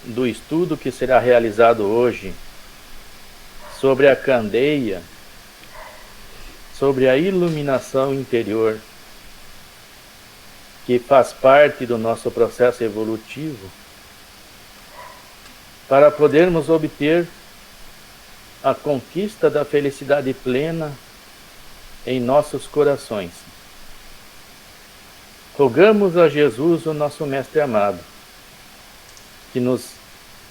do estudo que será realizado hoje sobre a candeia, sobre a iluminação interior, que faz parte do nosso processo evolutivo, para podermos obter a conquista da felicidade plena em nossos corações. Rogamos a Jesus, o nosso Mestre amado, que nos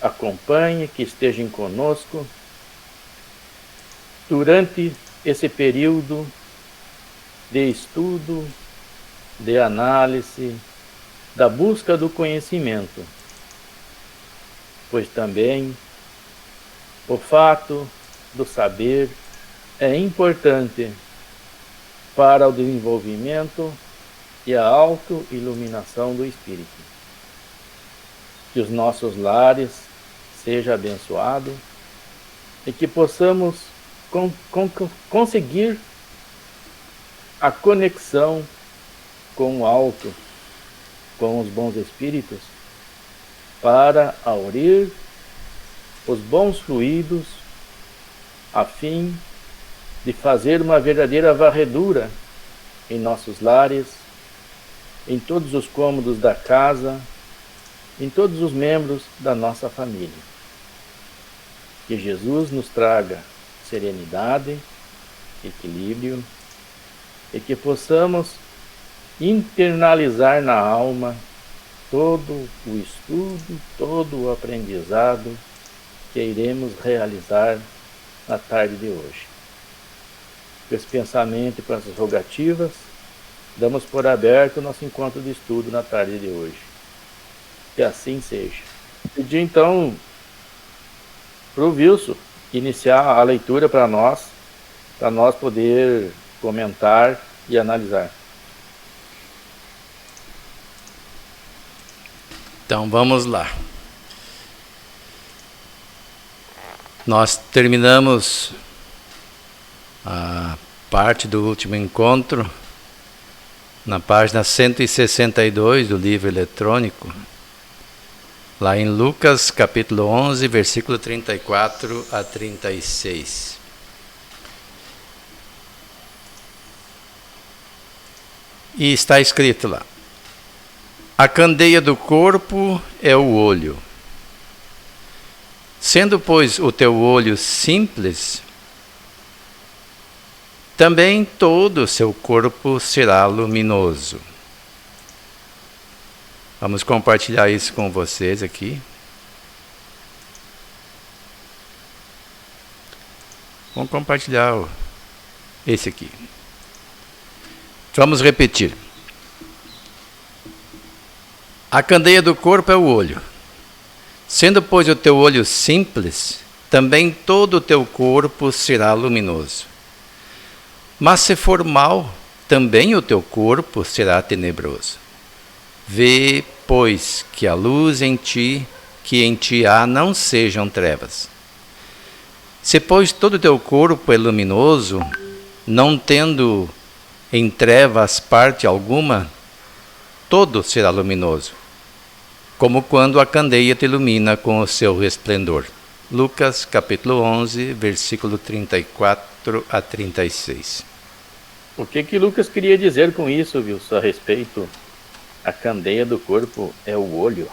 acompanhe, que esteja conosco durante esse período de estudo, de análise, da busca do conhecimento, pois também o fato do saber é importante para o desenvolvimento e a autoiluminação do espírito. Que os nossos lares sejam abençoados e que possamos conseguir a conexão com o alto, com os bons espíritos, para aurir os bons fluidos, a fim de fazer uma verdadeira varredura em nossos lares, em todos os cômodos da casa, em todos os membros da nossa família. Que Jesus nos traga serenidade, equilíbrio, e que possamos internalizar na alma todo o estudo, todo o aprendizado que iremos realizar na tarde de hoje. Com esse pensamento e com essas rogativas, damos por aberto o nosso encontro de estudo na tarde de hoje. Que assim seja. Pedir então para o Wilson iniciar a leitura para nós poder comentar e analisar. Então vamos lá. Nós terminamos a parte do último encontro na página 162 do livro eletrônico, lá em Lucas capítulo 11, versículo 34 a 36. E está escrito lá: a candeia do corpo é o olho. Sendo, pois, o teu olho simples, também todo o seu corpo será luminoso. Vamos compartilhar isso com vocês aqui. Vamos compartilhar esse aqui. Vamos repetir. A candeia do corpo é o olho. Sendo, pois, o teu olho simples, também todo o teu corpo será luminoso. Mas se for mau, também o teu corpo será tenebroso. Vê, pois, que a luz que em ti há, não sejam trevas. Se, pois, todo o teu corpo é luminoso, não tendo em trevas parte alguma, todo será luminoso, como quando a candeia te ilumina com o seu resplendor. Lucas capítulo 11, versículo 34 a 36. O que Lucas queria dizer com isso, Wilson, a respeito? A candeia do corpo é o olho.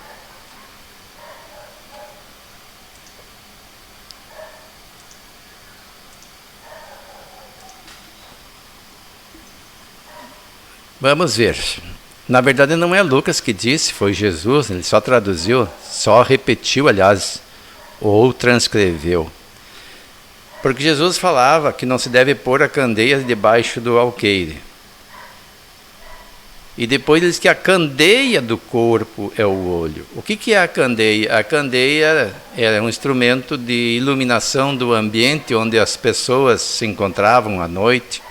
Vamos ver. Na verdade não é Lucas que disse, foi Jesus, ele só traduziu, só repetiu, aliás, ou transcreveu. Porque Jesus falava que não se deve pôr a candeia debaixo do alqueire. E depois ele diz que a candeia do corpo é o olho. O que é a candeia? A candeia é um instrumento de iluminação do ambiente onde as pessoas se encontravam à noite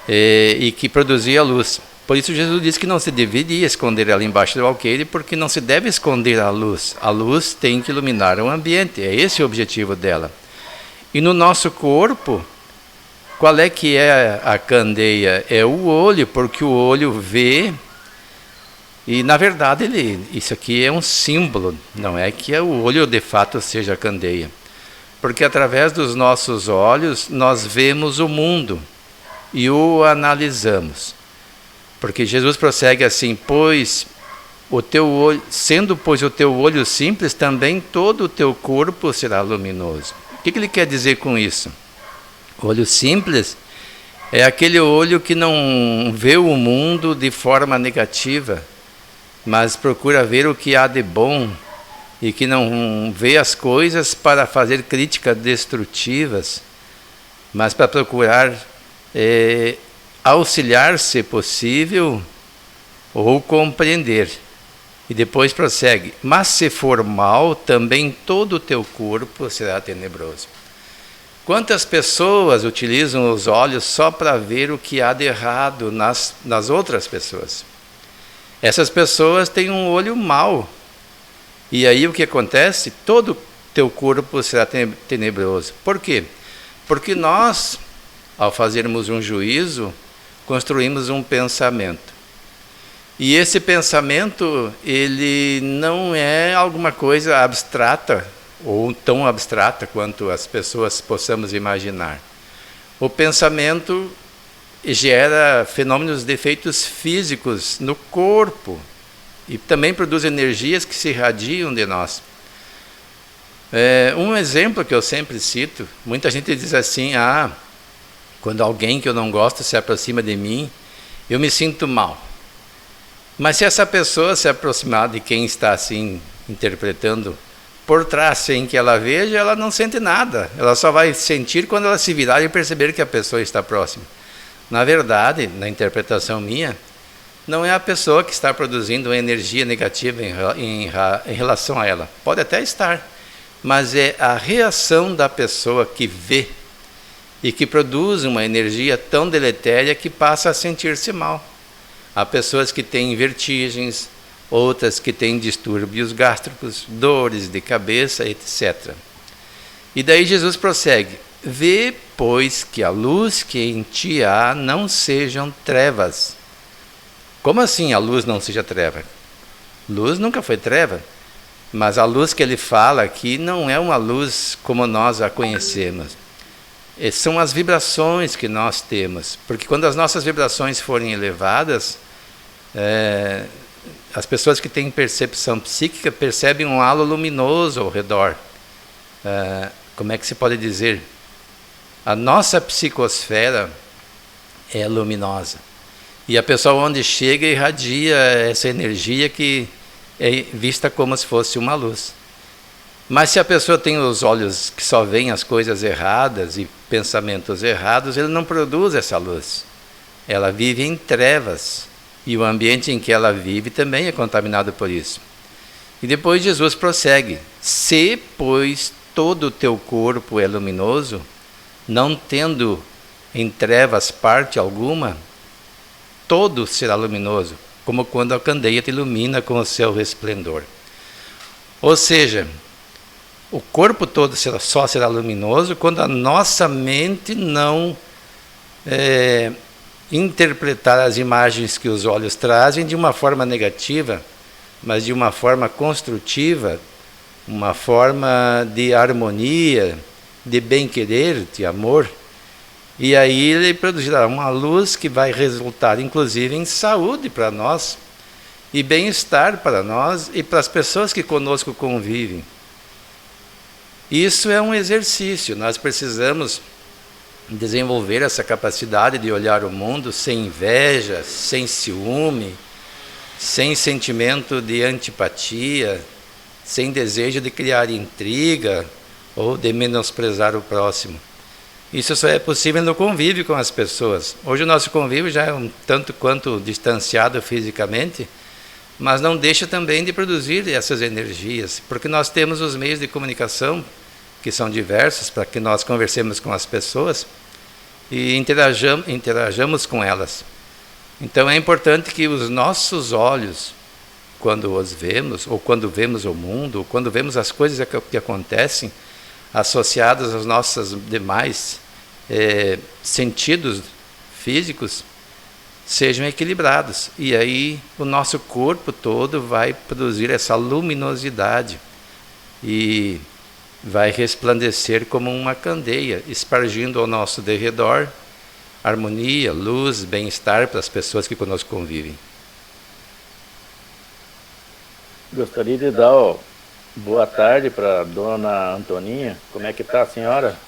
e que produzia luz. Por isso Jesus disse que não se deveria esconder ela embaixo do alqueire, porque não se deve esconder a luz. A luz tem que iluminar o ambiente, é esse o objetivo dela. E no nosso corpo, qual é que é a candeia? É o olho, porque o olho vê E na verdade isso aqui é um símbolo, não é que o olho de fato seja a candeia. Porque através dos nossos olhos nós vemos o mundo e o analisamos. Porque Jesus prossegue assim, pois o teu olho, sendo pois o teu olho simples, também todo o teu corpo será luminoso. O que ele quer dizer com isso? O olho simples é aquele olho que não vê o mundo de forma negativa, mas procura ver o que há de bom e que não vê as coisas para fazer críticas destrutivas, mas para procurar auxiliar, se possível, ou compreender. E depois prossegue, mas se for mal, também todo o teu corpo será tenebroso. Quantas pessoas utilizam os olhos só para ver o que há de errado nas outras pessoas? Essas pessoas têm um olho mau. E aí o que acontece? Todo o teu corpo será tenebroso. Por quê? Porque nós, ao fazermos um juízo, construímos um pensamento. E esse pensamento, ele não é alguma coisa abstrata, ou tão abstrata quanto as pessoas possamos imaginar. O pensamento gera fenômenos de efeitos físicos no corpo e também produz energias que se irradiam de nós. Um exemplo que eu sempre cito, muita gente diz assim, quando alguém que eu não gosto se aproxima de mim, eu me sinto mal. Mas se essa pessoa se aproximar de quem está assim interpretando por trás, sem que ela veja, ela não sente nada. Ela só vai sentir quando ela se virar e perceber que a pessoa está próxima. Na verdade, na interpretação minha, não é a pessoa que está produzindo uma energia negativa em relação a ela. Pode até estar, mas é a reação da pessoa que vê e que produz uma energia tão deletéria que passa a sentir-se mal. Há pessoas que têm vertigens, outras que têm distúrbios gástricos, dores de cabeça, etc. E daí Jesus prossegue, vê, pois, que a luz que em ti há não sejam trevas. Como assim a luz não seja treva? Luz nunca foi treva, mas a luz que ele fala aqui não é uma luz como nós a conhecemos. São as vibrações que nós temos, porque quando as nossas vibrações forem elevadas, as pessoas que têm percepção psíquica percebem um halo luminoso ao redor. Como é que se pode dizer? A nossa psicosfera é luminosa. E a pessoa onde chega irradia essa energia que é vista como se fosse uma luz. Mas se a pessoa tem os olhos que só veem as coisas erradas e pensamentos errados, ele não produz essa luz. Ela vive em trevas. E o ambiente em que ela vive também é contaminado por isso. E depois Jesus prossegue, se, pois, todo o teu corpo é luminoso, não tendo em trevas parte alguma, todo será luminoso, como quando a candeia te ilumina com o seu resplendor. Ou seja, o corpo todo só será luminoso quando a nossa mente não interpretar as imagens que os olhos trazem de uma forma negativa, mas de uma forma construtiva, uma forma de harmonia, de bem-querer, de amor. E aí ele produzirá uma luz que vai resultar, inclusive, em saúde para nós, e bem-estar para nós e para as pessoas que conosco convivem. Isso é um exercício, nós precisamos desenvolver essa capacidade de olhar o mundo sem inveja, sem ciúme, sem sentimento de antipatia, sem desejo de criar intriga ou de menosprezar o próximo. Isso só é possível no convívio com as pessoas. Hoje o nosso convívio já é um tanto quanto distanciado fisicamente, mas não deixa também de produzir essas energias, porque nós temos os meios de comunicação que são diversos para que nós conversemos com as pessoas e interajamos com elas. Então é importante que os nossos olhos, quando os vemos, ou quando vemos o mundo, ou quando vemos as coisas que acontecem, associadas aos nossos demais sentidos físicos, sejam equilibrados. E aí o nosso corpo todo vai produzir essa luminosidade e vai resplandecer como uma candeia, espargindo ao nosso derredor harmonia, luz, bem-estar para as pessoas que conosco convivem. Gostaria de dar boa tarde para a dona Antoninha. Como é que está a senhora?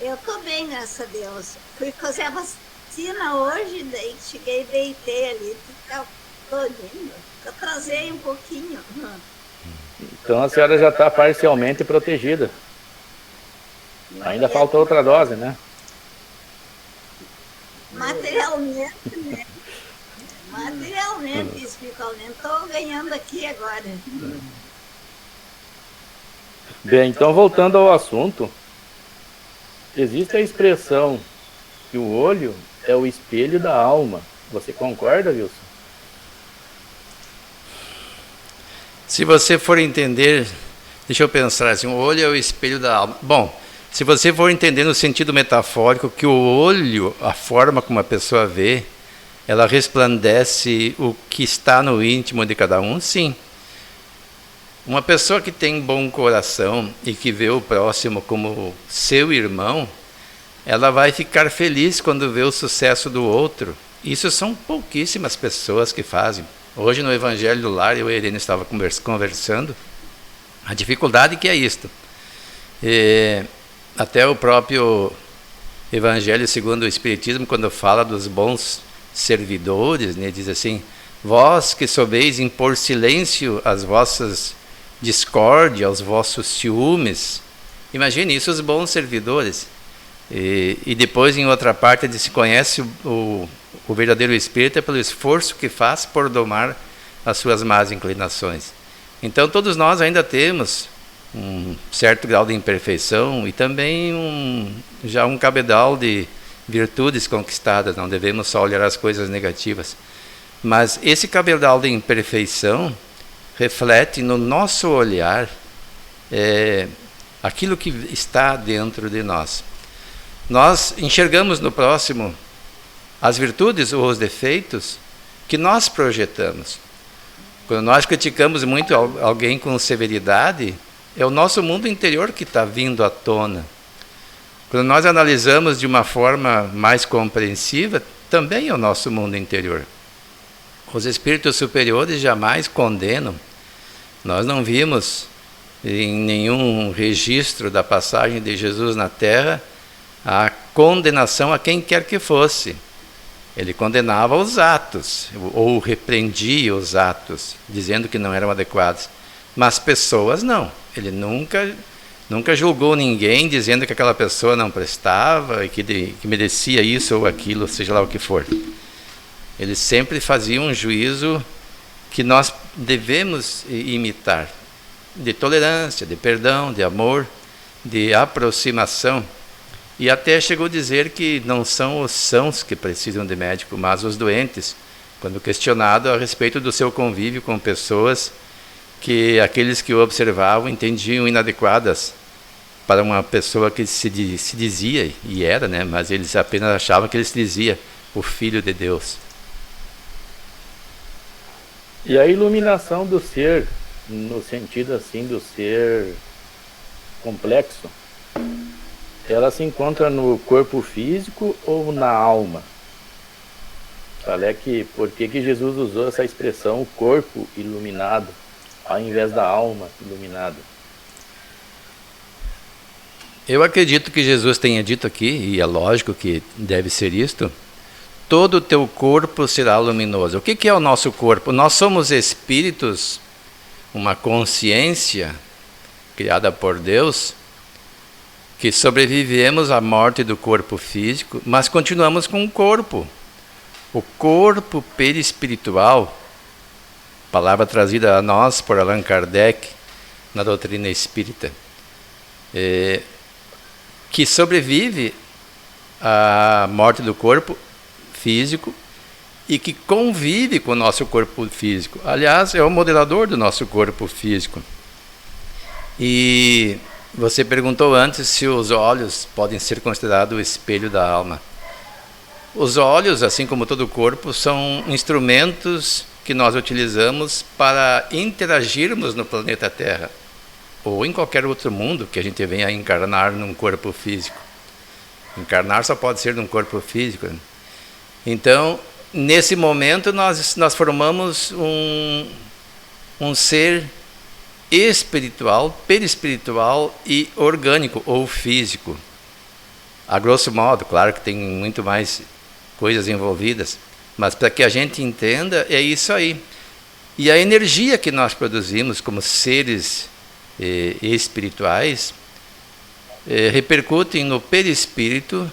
Eu estou bem, graças a Deus. Fui fazer a vacina hoje, daí cheguei e deitei ali. Estou lindo. Atrasei um pouquinho. Então a senhora já está parcialmente protegida. Ainda falta outra dose, né? Materialmente, né? Materialmente, espiritualmente, estou ganhando aqui agora. Bem, então voltando ao assunto, existe a expressão que o olho é o espelho da alma. Você concorda, Wilson? Se você for entender, deixa eu pensar assim, o olho é o espelho da alma. Bom, se você for entender no sentido metafórico que o olho, a forma como a pessoa vê, ela resplandece o que está no íntimo de cada um, sim. Uma pessoa que tem bom coração e que vê o próximo como seu irmão, ela vai ficar feliz quando vê o sucesso do outro. Isso são pouquíssimas pessoas que fazem. Hoje no Evangelho do Lar, eu e a Irene estava conversando, a dificuldade que é isto. Até o próprio Evangelho segundo o Espiritismo, quando fala dos bons servidores, né, diz assim, vós que soubeis impor silêncio às vossas discórdias, aos vossos ciúmes. Imagine isso, os bons servidores. E depois, em outra parte, ele se conhece o verdadeiro espírito pelo esforço que faz por domar as suas más inclinações. Então, todos nós ainda temos um certo grau de imperfeição e também já um cabedal de virtudes conquistadas. Não devemos só olhar as coisas negativas. Mas esse cabedal de imperfeição reflete no nosso olhar aquilo que está dentro de nós. Nós enxergamos no próximo as virtudes ou os defeitos que nós projetamos. Quando nós criticamos muito alguém com severidade, é o nosso mundo interior que está vindo à tona. Quando nós analisamos de uma forma mais compreensiva, também é o nosso mundo interior. Os espíritos superiores jamais condenam. Nós não vimos em nenhum registro da passagem de Jesus na Terra a condenação a quem quer que fosse. Ele condenava os atos, ou repreendia os atos, dizendo que não eram adequados. Mas pessoas não. Ele nunca julgou ninguém dizendo que aquela pessoa não prestava e que merecia isso ou aquilo, seja lá o que for. Ele sempre fazia um juízo que nós devemos imitar, de tolerância, de perdão, de amor, de aproximação. E até chegou a dizer que não são os sãos que precisam de médico, mas os doentes, quando questionado a respeito do seu convívio com pessoas que aqueles que o observavam entendiam inadequadas para uma pessoa que se dizia, e era, né, mas eles apenas achavam que ele se dizia o Filho de Deus. E a iluminação do ser, no sentido assim do ser complexo, ela se encontra no corpo físico ou na alma? Por que Jesus usou essa expressão corpo iluminado ao invés da alma iluminada? Eu acredito que Jesus tenha dito aqui, e é lógico que deve ser isto, todo o teu corpo será luminoso. O que é o nosso corpo? Nós somos espíritos, uma consciência criada por Deus, que sobrevivemos à morte do corpo físico, mas continuamos com o corpo. O corpo perispiritual, palavra trazida a nós por Allan Kardec, na doutrina espírita, que sobrevive à morte do corpo físico e que convive com o nosso corpo físico. Aliás, é o modelador do nosso corpo físico. E Você perguntou antes se os olhos podem ser considerados o espelho da alma. Os olhos, assim como todo o corpo, são instrumentos que nós utilizamos para interagirmos no planeta Terra, ou em qualquer outro mundo que a gente venha a encarnar num corpo físico. Encarnar só pode ser num corpo físico. Então, nesse momento, nós formamos um ser espiritual, perispiritual e orgânico ou físico. A grosso modo, claro que tem muito mais coisas envolvidas, mas para que a gente entenda, é isso aí. E a energia que nós produzimos como seres espirituais repercutem no perispírito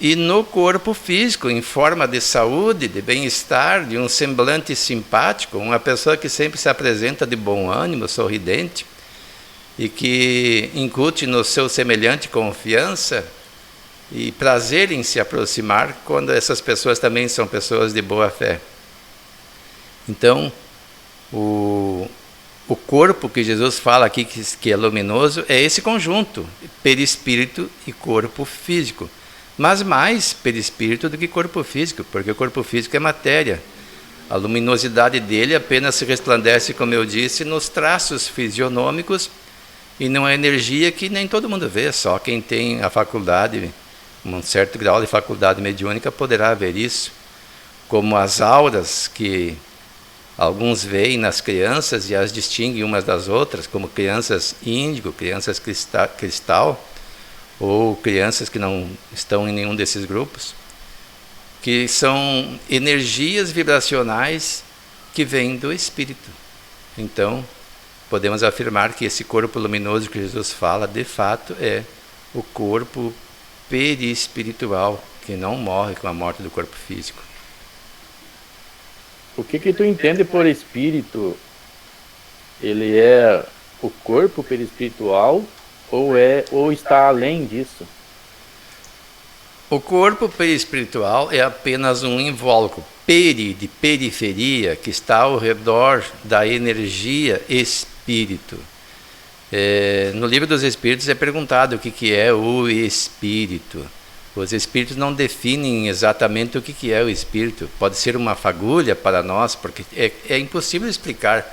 e no corpo físico, em forma de saúde, de bem-estar, de um semblante simpático, uma pessoa que sempre se apresenta de bom ânimo, sorridente, e que incute no seu semelhante confiança e prazer em se aproximar, quando essas pessoas também são pessoas de boa fé. Então, o corpo que Jesus fala aqui, que é luminoso, é esse conjunto, perispírito e corpo físico. Mas mais perispírito do que corpo físico, porque o corpo físico é matéria. A luminosidade dele apenas se resplandece, como eu disse, nos traços fisionômicos e numa energia que nem todo mundo vê, só quem tem a faculdade, um certo grau de faculdade mediúnica poderá ver isso, como as auras que alguns veem nas crianças e as distinguem umas das outras, como crianças índigo, crianças cristal, ou crianças que não estão em nenhum desses grupos, que são energias vibracionais que vêm do espírito. Então, podemos afirmar que esse corpo luminoso que Jesus fala, de fato, é o corpo perispiritual, que não morre com a morte do corpo físico. O que tu entende por espírito? Ele é o corpo perispiritual ou está além disso? O corpo perispiritual é apenas um invólucro, de periferia, que está ao redor da energia espírito. No Livro dos Espíritos é perguntado o que é o espírito. Os espíritos não definem exatamente o que é o espírito. Pode ser uma fagulha para nós, porque é impossível explicar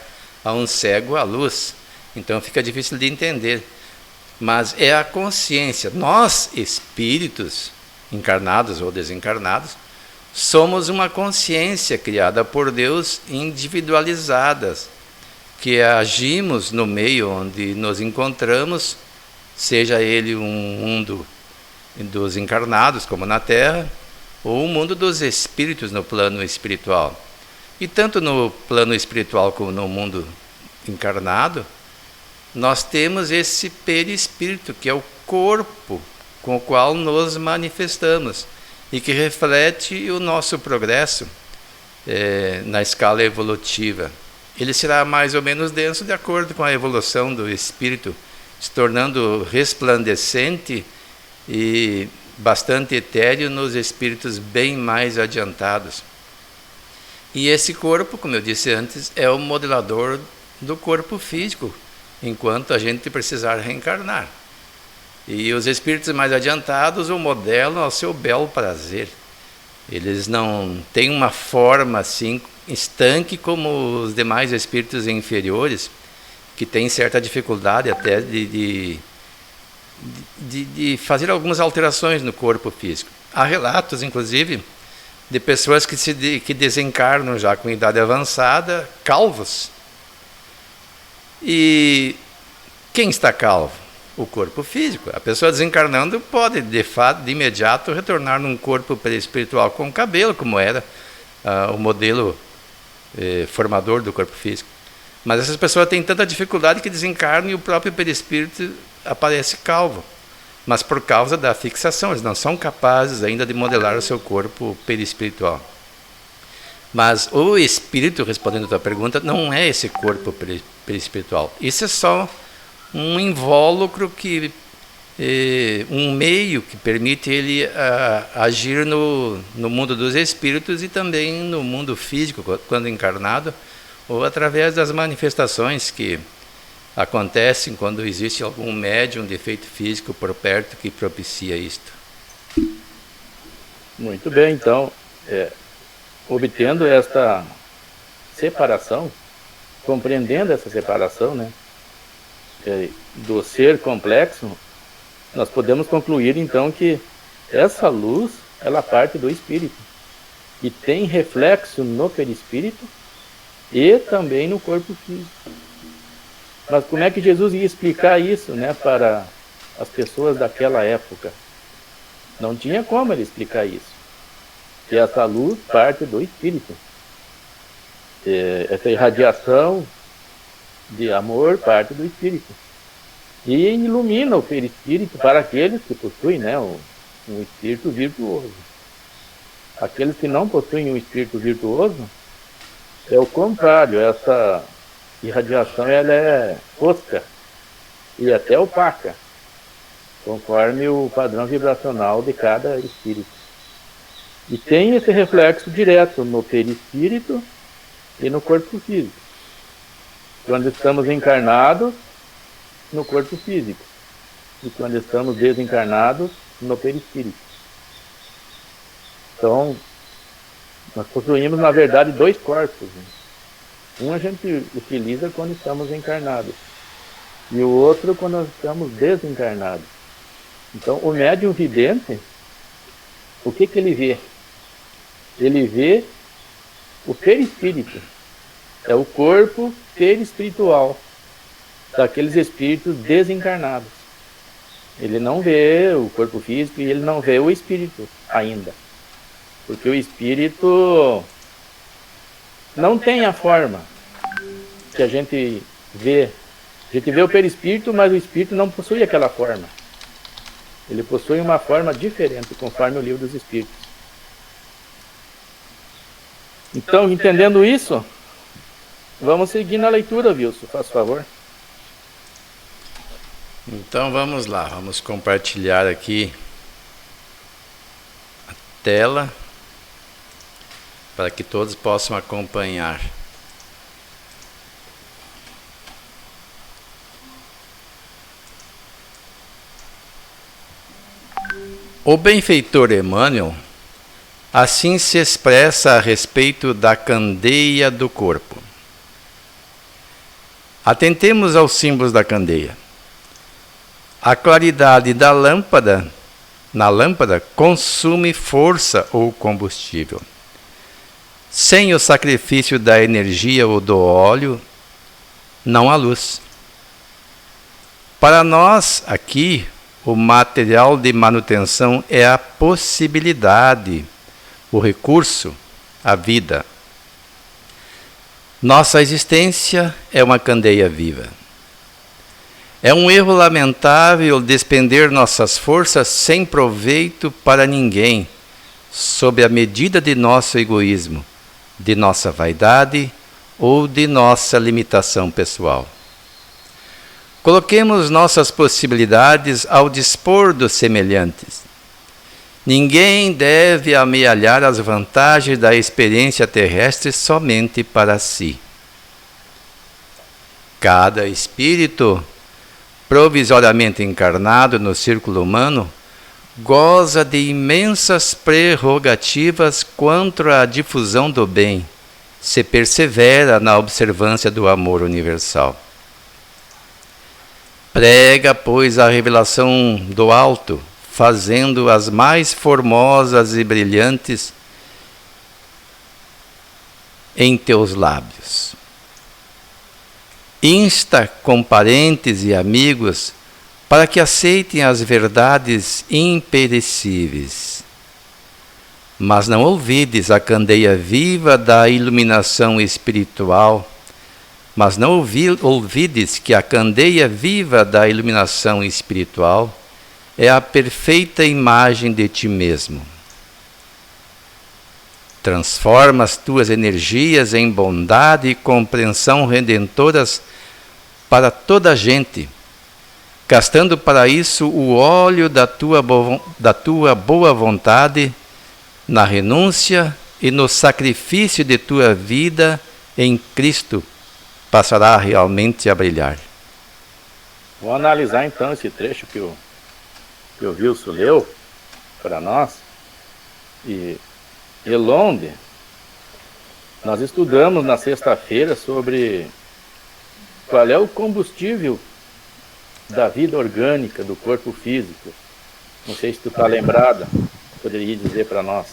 a um cego a luz. Então fica difícil de entender. Mas é a consciência. Nós, espíritos, encarnados ou desencarnados, somos uma consciência criada por Deus, individualizadas, que agimos no meio onde nos encontramos, seja ele um mundo dos encarnados, como na Terra, ou o mundo dos espíritos no plano espiritual. E tanto no plano espiritual como no mundo encarnado, nós temos esse perispírito, que é o corpo com o qual nos manifestamos e que reflete o nosso progresso na escala evolutiva. Ele será mais ou menos denso de acordo com a evolução do espírito, se tornando resplandecente e bastante etéreo nos espíritos bem mais adiantados. E esse corpo, como eu disse antes, é o modelador do corpo físico, enquanto a gente precisar reencarnar. E os espíritos mais adiantados o modelam ao seu belo prazer. Eles não têm uma forma assim estanque como os demais espíritos inferiores, que têm certa dificuldade até de fazer algumas alterações no corpo físico. Há relatos, inclusive, de pessoas que desencarnam já com idade avançada, calvos. E quem está calvo? O corpo físico. A pessoa desencarnando pode, de fato, de imediato, retornar num corpo perispiritual com cabelo, como era o modelo formador do corpo físico. Mas essas pessoas têm tanta dificuldade que desencarnam e o próprio perispírito aparece calvo. Mas por causa da fixação, eles não são capazes ainda de modelar o seu corpo perispiritual. Mas o espírito, respondendo a tua pergunta, não é esse corpo perispiritual. Isso é só um invólucro, um meio que permite ele agir no mundo dos espíritos e também no mundo físico, quando encarnado, ou através das manifestações que acontecem quando existe algum médium de efeito físico por perto que propicia isto. Muito bem, então, obtendo esta separação, compreendendo essa separação, né, do ser complexo, nós podemos concluir então que essa luz, ela parte do espírito e tem reflexo no perispírito e também no corpo físico. Mas como é que Jesus ia explicar isso, né, para as pessoas daquela época? Não tinha como ele explicar isso. Que essa luz parte do espírito. Essa irradiação de amor parte do espírito. E ilumina o perispírito para aqueles que possuem, né, um espírito virtuoso. Aqueles que não possuem um espírito virtuoso, é o contrário. Essa irradiação ela é fosca e até opaca, conforme o padrão vibracional de cada espírito. E tem esse reflexo direto no perispírito e no corpo físico. Quando estamos encarnados, no corpo físico. E quando estamos desencarnados, no perispírito. Então, nós possuímos, na verdade, dois corpos. Um a gente utiliza quando estamos encarnados. E o outro quando nós estamos desencarnados. Então, o médium vidente, o que ele vê? Ele vê o perispírito. É o corpo perispiritual daqueles espíritos desencarnados. Ele não vê o corpo físico e ele não vê o espírito ainda. Porque o espírito não tem a forma que a gente vê. A gente vê o perispírito, mas o espírito não possui aquela forma. Ele possui uma forma diferente, conforme o Livro dos Espíritos. Então, entendendo isso, vamos seguir na leitura, Wilson, faz favor. Então vamos lá, vamos compartilhar aqui a tela para que todos possam acompanhar. O benfeitor Emmanuel assim se expressa a respeito da candeia do corpo. Atentemos aos símbolos da candeia. A claridade da lâmpada, na lâmpada, consome força ou combustível. Sem o sacrifício da energia ou do óleo, não há luz. Para nós, aqui, o material de manutenção é a possibilidade, o recurso, a vida. Nossa existência é uma candeia viva. É um erro lamentável despender nossas forças sem proveito para ninguém, sob a medida de nosso egoísmo, de nossa vaidade ou de nossa limitação pessoal. Coloquemos nossas possibilidades ao dispor dos semelhantes. Ninguém deve amealhar as vantagens da experiência terrestre somente para si. Cada espírito provisoriamente encarnado no círculo humano, goza de imensas prerrogativas quanto à difusão do bem, se persevera na observância do amor universal. Prega, pois, a revelação do alto, fazendo as mais formosas e brilhantes em teus lábios. Insta com parentes e amigos para que aceitem as verdades imperecíveis. Mas não olvides a candeia viva da iluminação espiritual, mas não olvides que a candeia viva da iluminação espiritual é a perfeita imagem de ti mesmo. Transforma as tuas energias em bondade e compreensão redentoras para toda a gente, gastando para isso o óleo da tua boa vontade, na renúncia e no sacrifício de tua vida em Cristo, passará realmente a brilhar. Vamos analisar então esse trecho que o Wilson leu para nós. E onde nós estudamos na sexta-feira sobre qual é o combustível da vida orgânica do corpo físico. Não sei se tu está lembrada, poderia dizer para nós.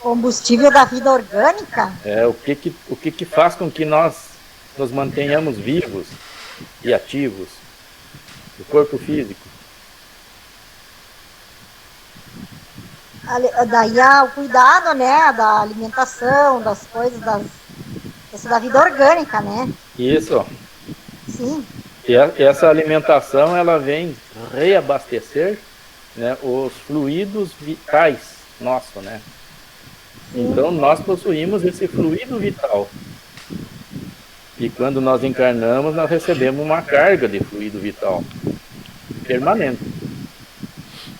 Combustível da vida orgânica? O que faz com que nós nos mantenhamos vivos e ativos, o corpo físico. Daí o cuidado, né, da alimentação, das coisas, da vida orgânica, né? Isso. Sim. E essa alimentação, ela vem reabastecer, né, os fluidos vitais nossos, né? Sim. Então, nós possuímos esse fluido vital. E quando nós encarnamos, nós recebemos uma carga de fluido vital permanente.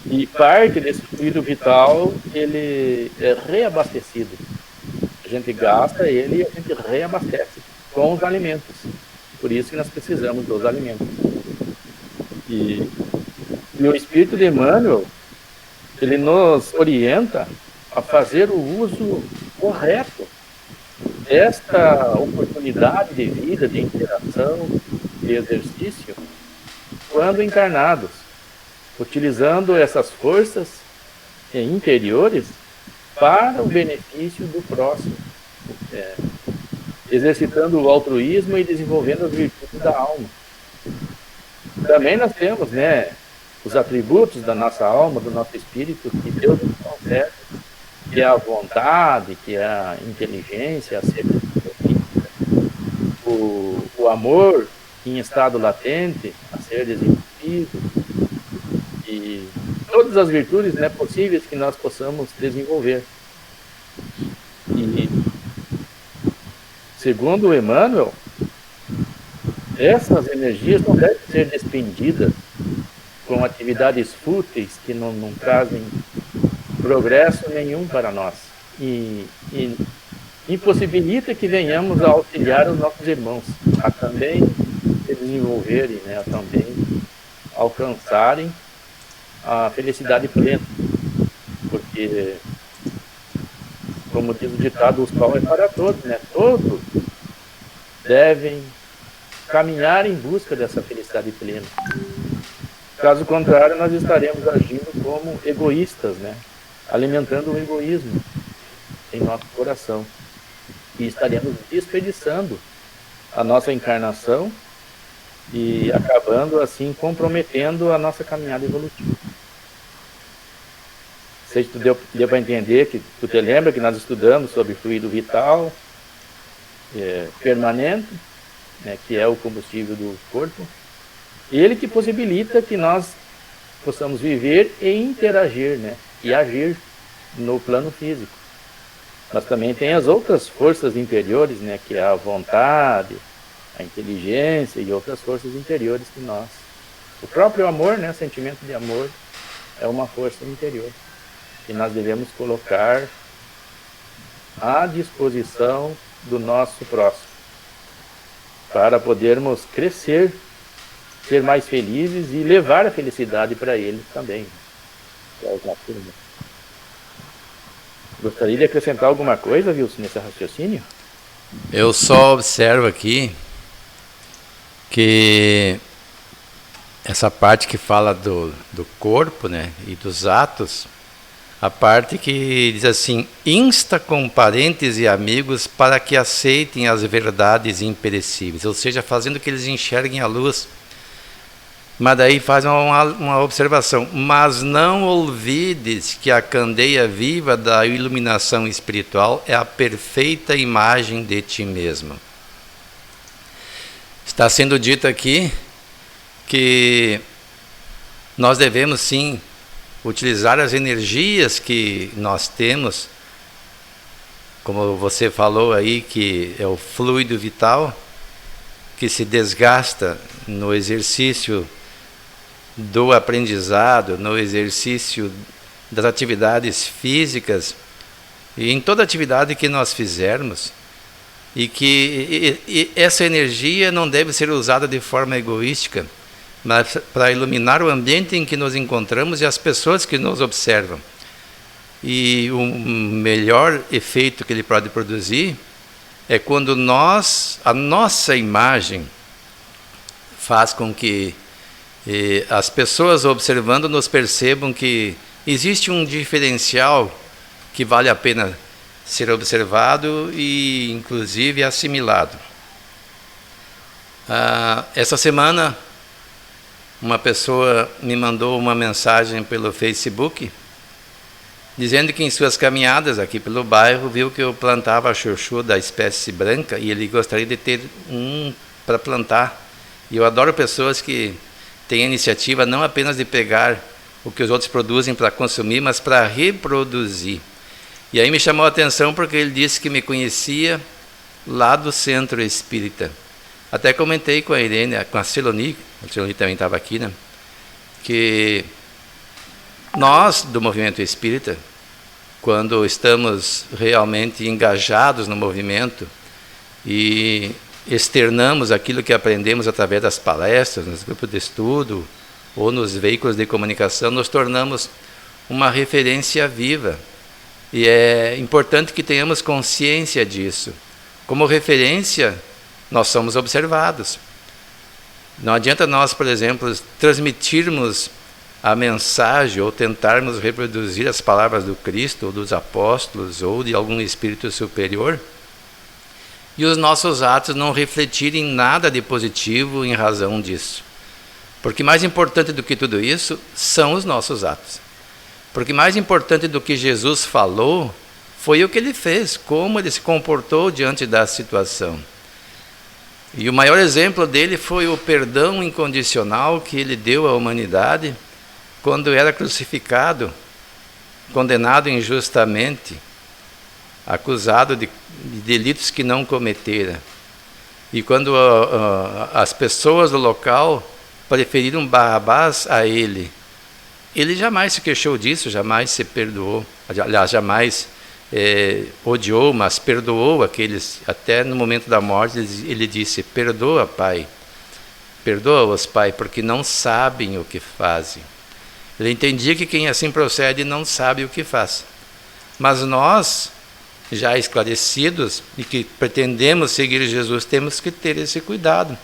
E parte desse fluido vital, ele é reabastecido. A gente gasta ele e a gente reabastece com os alimentos. Por isso que nós precisamos dos alimentos. E o Espírito de Emmanuel, ele nos orienta a fazer o uso correto desta oportunidade de vida, de interação, de exercício, quando encarnados, utilizando essas forças interiores para o benefício do próximo, exercitando o altruísmo e desenvolvendo as virtudes da alma. Também nós temos, né, os atributos da nossa alma, do nosso espírito, que Deus nos concede, que é a vontade, que é a inteligência, a sabedoria, o amor em estado latente, a ser desenvolvido, e todas as virtudes, né, possíveis que nós possamos desenvolver. E, segundo o Emmanuel, essas energias não devem ser despendidas com atividades fúteis que não trazem progresso nenhum para nós. E impossibilita que venhamos a auxiliar os nossos irmãos a também se desenvolverem, né, a também alcançarem a felicidade plena. Porque, como diz o ditado, o sol é para todos, né? Todos devem caminhar em busca dessa felicidade plena. Caso contrário, nós estaremos agindo como egoístas, né? Alimentando o egoísmo em nosso coração. E estaremos desperdiçando a nossa encarnação e acabando, assim, comprometendo a nossa caminhada evolutiva. Não sei se tu deu para entender, que tu te lembra que nós estudamos sobre fluido vital permanente, né, que é o combustível do corpo, ele que possibilita que nós possamos viver e interagir, né, e agir no plano físico. Mas também tem as outras forças interiores, né, que é a vontade, a inteligência e outras forças interiores que nós... O próprio amor, né, o sentimento de amor, é uma força interior que nós devemos colocar à disposição do nosso próximo, para podermos crescer, ser mais felizes e levar a felicidade para ele também. Gostaria de acrescentar alguma coisa, Wilson, nesse raciocínio? Eu só observo aqui que essa parte que fala do corpo, né, e dos atos, a parte que diz assim: insta com parentes e amigos para que aceitem as verdades imperecíveis, ou seja, fazendo que eles enxerguem a luz. Mas daí faz uma observação: mas não olvides que a candeia viva da iluminação espiritual é a perfeita imagem de ti mesmo. Está sendo dito aqui que nós devemos sim utilizar as energias que nós temos, como você falou aí, que é o fluido vital, que se desgasta no exercício do aprendizado, no exercício das atividades físicas e em toda atividade que nós fizermos, e que essa energia não deve ser usada de forma egoística, mas para iluminar o ambiente em que nos encontramos e as pessoas que nos observam. E o melhor efeito que ele pode produzir é quando a nossa imagem faz com que as pessoas observando nos percebam que existe um diferencial que vale a pena ser observado e, inclusive, assimilado. Essa semana, uma pessoa me mandou uma mensagem pelo Facebook, dizendo que em suas caminhadas aqui pelo bairro, viu que eu plantava chuchu da espécie branca e ele gostaria de ter um para plantar. E eu adoro pessoas que têm a iniciativa não apenas de pegar o que os outros produzem para consumir, mas para reproduzir. E aí me chamou a atenção porque ele disse que me conhecia lá do Centro Espírita. Até comentei com a Irene, com a Celoni também estava aqui, né? Que nós, do movimento espírita, quando estamos realmente engajados no movimento e externamos aquilo que aprendemos através das palestras, nos grupos de estudo ou nos veículos de comunicação, nos tornamos uma referência viva. E é importante que tenhamos consciência disso. Como referência, nós somos observados. Não adianta nós, por exemplo, transmitirmos a mensagem ou tentarmos reproduzir as palavras do Cristo, ou dos apóstolos, ou de algum espírito superior, e os nossos atos não refletirem nada de positivo em razão disso. Porque mais importante do que tudo isso são os nossos atos. Porque mais importante do que Jesus falou foi o que ele fez, como ele se comportou diante da situação. E o maior exemplo dele foi o perdão incondicional que ele deu à humanidade quando era crucificado, condenado injustamente, acusado de delitos que não cometera. E quando as pessoas do local preferiram Barrabás a ele, ele jamais se queixou disso, jamais se perdoou, aliás, jamais odiou, mas perdoou aqueles. Até no momento da morte ele disse: perdoa, Pai, perdoa-os, Pai, porque não sabem o que fazem. Ele entendia que quem assim procede não sabe o que faz. Mas nós, já esclarecidos e que pretendemos seguir Jesus, temos que ter esse cuidado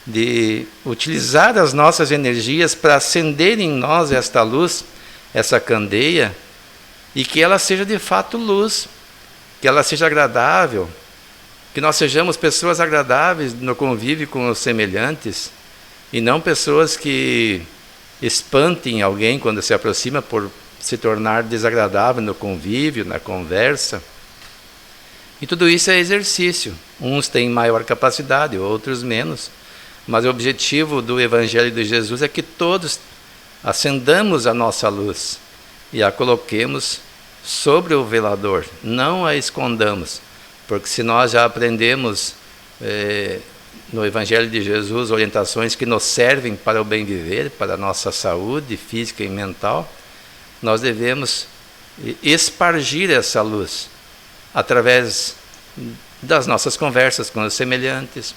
de utilizar as nossas energias para acender em nós esta luz, essa candeia, e que ela seja de fato luz, que ela seja agradável, que nós sejamos pessoas agradáveis no convívio com os semelhantes, e não pessoas que espantem alguém quando se aproxima por se tornar desagradável no convívio, na conversa. E tudo isso é exercício. Uns têm maior capacidade, outros menos. Mas o objetivo do Evangelho de Jesus é que todos acendamos a nossa luz e a coloquemos sobre o velador, não a escondamos. Porque se nós já aprendemos no Evangelho de Jesus orientações que nos servem para o bem viver, para a nossa saúde física e mental, nós devemos espargir essa luz através das nossas conversas com os semelhantes.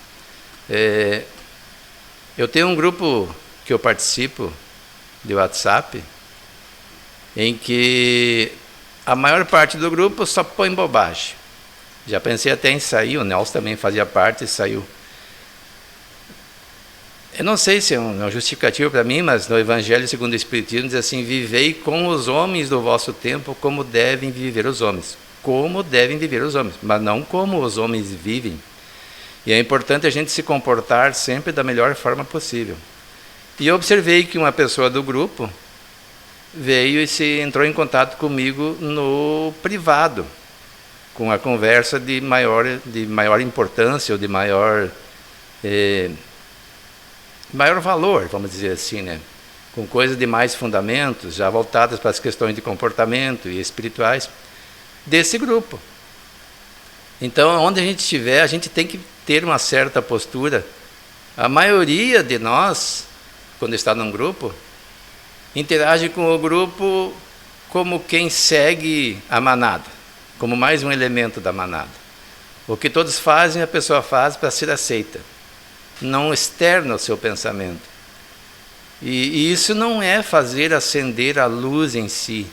Eu tenho um grupo que eu participo de WhatsApp, em que a maior parte do grupo só põe bobagem. Já pensei até em sair, o Nelson também fazia parte e saiu. Eu não sei se é um justificativo para mim, mas no Evangelho segundo o Espiritismo diz assim: vivei com os homens do vosso tempo como devem viver os homens. Como devem viver os homens, mas não como os homens vivem. E é importante a gente se comportar sempre da melhor forma possível. E eu observei que uma pessoa do grupo veio e entrou em contato comigo no privado, com a conversa de maior importância ou de maior valor, vamos dizer assim, né? Com coisas de mais fundamentos, já voltadas para as questões de comportamento e espirituais desse grupo. Então, onde a gente estiver, a gente tem que ter uma certa postura. A maioria de nós, quando está num grupo, interage com o grupo como quem segue a manada, como mais um elemento da manada. O que todos fazem, a pessoa faz para ser aceita. Não externa o seu pensamento. E isso não é fazer acender a luz em si.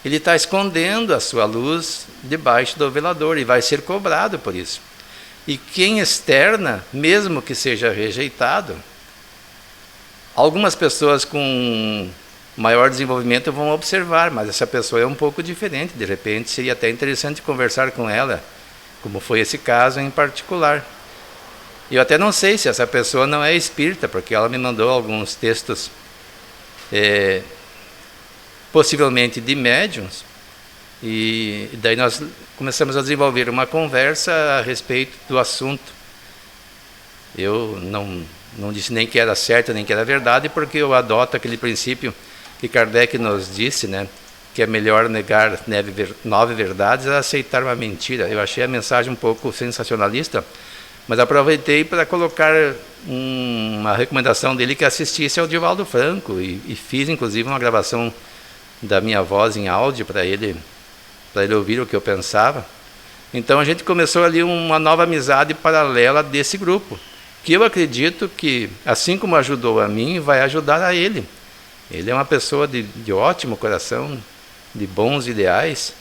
Ele está escondendo a sua luz debaixo do velador e vai ser cobrado por isso. E quem externa, mesmo que seja rejeitado, algumas pessoas com maior desenvolvimento vão observar, mas essa pessoa é um pouco diferente. De repente seria até interessante conversar com ela, como foi esse caso em particular. Eu até não sei se essa pessoa não é espírita, porque ela me mandou alguns textos, possivelmente de médiuns, e daí nós começamos a desenvolver uma conversa a respeito do assunto. Eu não disse nem que era certo, nem que era verdade, porque eu adoto aquele princípio que Kardec nos disse, né, que é melhor negar 9 verdades a aceitar uma mentira. Eu achei a mensagem um pouco sensacionalista, mas aproveitei para colocar uma recomendação dele que assistisse ao Divaldo Franco e fiz inclusive uma gravação da minha voz em áudio para ele ouvir o que eu pensava. Então a gente começou ali uma nova amizade paralela desse grupo, que eu acredito que, assim como ajudou a mim, vai ajudar a ele. Ele é uma pessoa de ótimo coração, de bons ideais.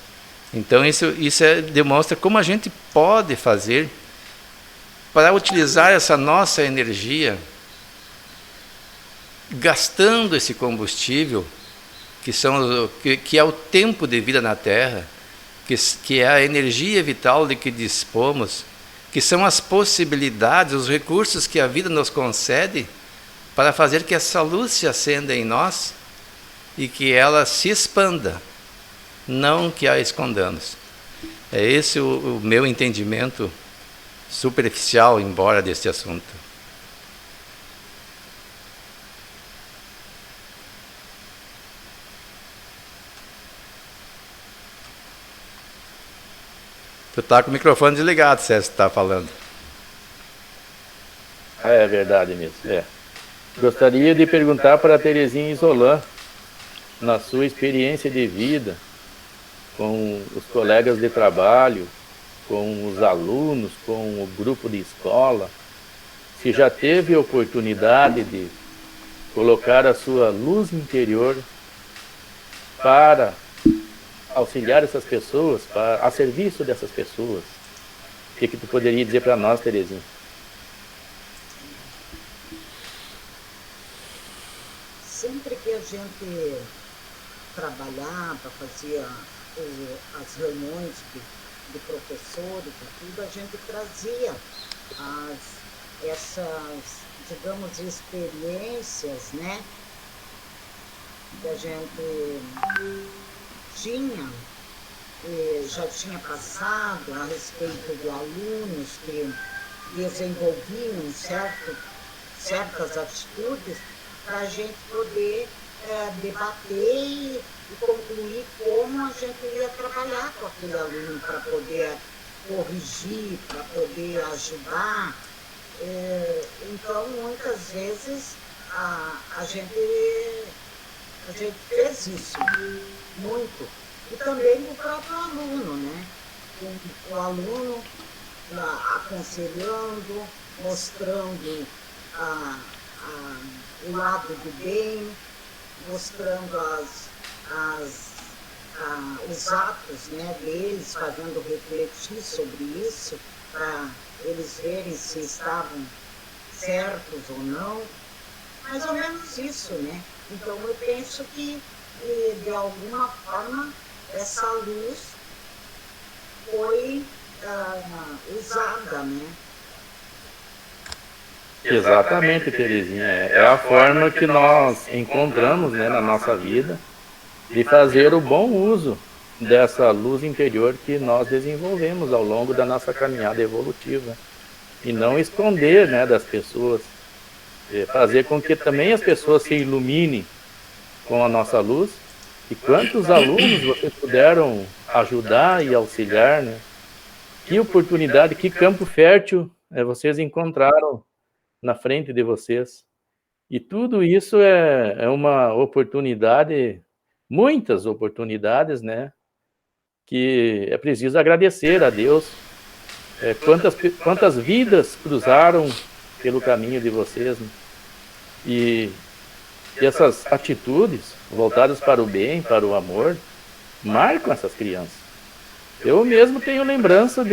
Então isso demonstra como a gente pode fazer para utilizar essa nossa energia, gastando esse combustível, que é o tempo de vida na Terra, que é a energia vital de que dispomos, que são as possibilidades, os recursos que a vida nos concede para fazer que essa luz se acenda em nós e que ela se expanda, não que a escondamos. É esse o meu entendimento superficial, embora, deste assunto. Tu está com o microfone desligado, César, está falando. É verdade mesmo. Gostaria de perguntar para a Terezinha Isolan, na sua experiência de vida, com os colegas de trabalho, com os alunos, com o grupo de escola, se já teve oportunidade de colocar a sua luz interior para auxiliar essas pessoas, a serviço dessas pessoas. O que tu poderia dizer para nós, Terezinha? Sempre que a gente trabalhava, fazia as reuniões de professores e tudo, a gente trazia essas, digamos, experiências, né, que a gente já tinha passado a respeito de alunos que desenvolviam certas atitudes, para a gente poder debater e concluir como a gente ia trabalhar com aquele aluno para poder corrigir, para poder ajudar. Então, muitas vezes, a gente fez isso muito. E também o próprio aluno, né? O aluno aconselhando, mostrando o lado do bem, mostrando os atos, né, deles, fazendo refletir sobre isso, para eles verem se estavam certos ou não. Mais ou menos isso, né? Então eu penso que, de alguma forma, essa luz foi usada, né? Exatamente, Terezinha. É a forma que nós encontramos, né, na nossa vida de fazer o bom uso dessa luz interior que nós desenvolvemos ao longo da nossa caminhada evolutiva. E não esconder, né, das pessoas. Fazer com que também as pessoas se iluminem com a nossa luz. E quantos alunos vocês puderam ajudar e auxiliar, né? Que oportunidade, que campo fértil vocês encontraram na frente de vocês. E tudo isso é uma oportunidade, muitas oportunidades, né? Que é preciso agradecer a Deus. Quantas vidas cruzaram pelo caminho de vocês, né? E E essas atitudes voltadas para o bem, para o amor, marcam essas crianças. Eu mesmo tenho lembrança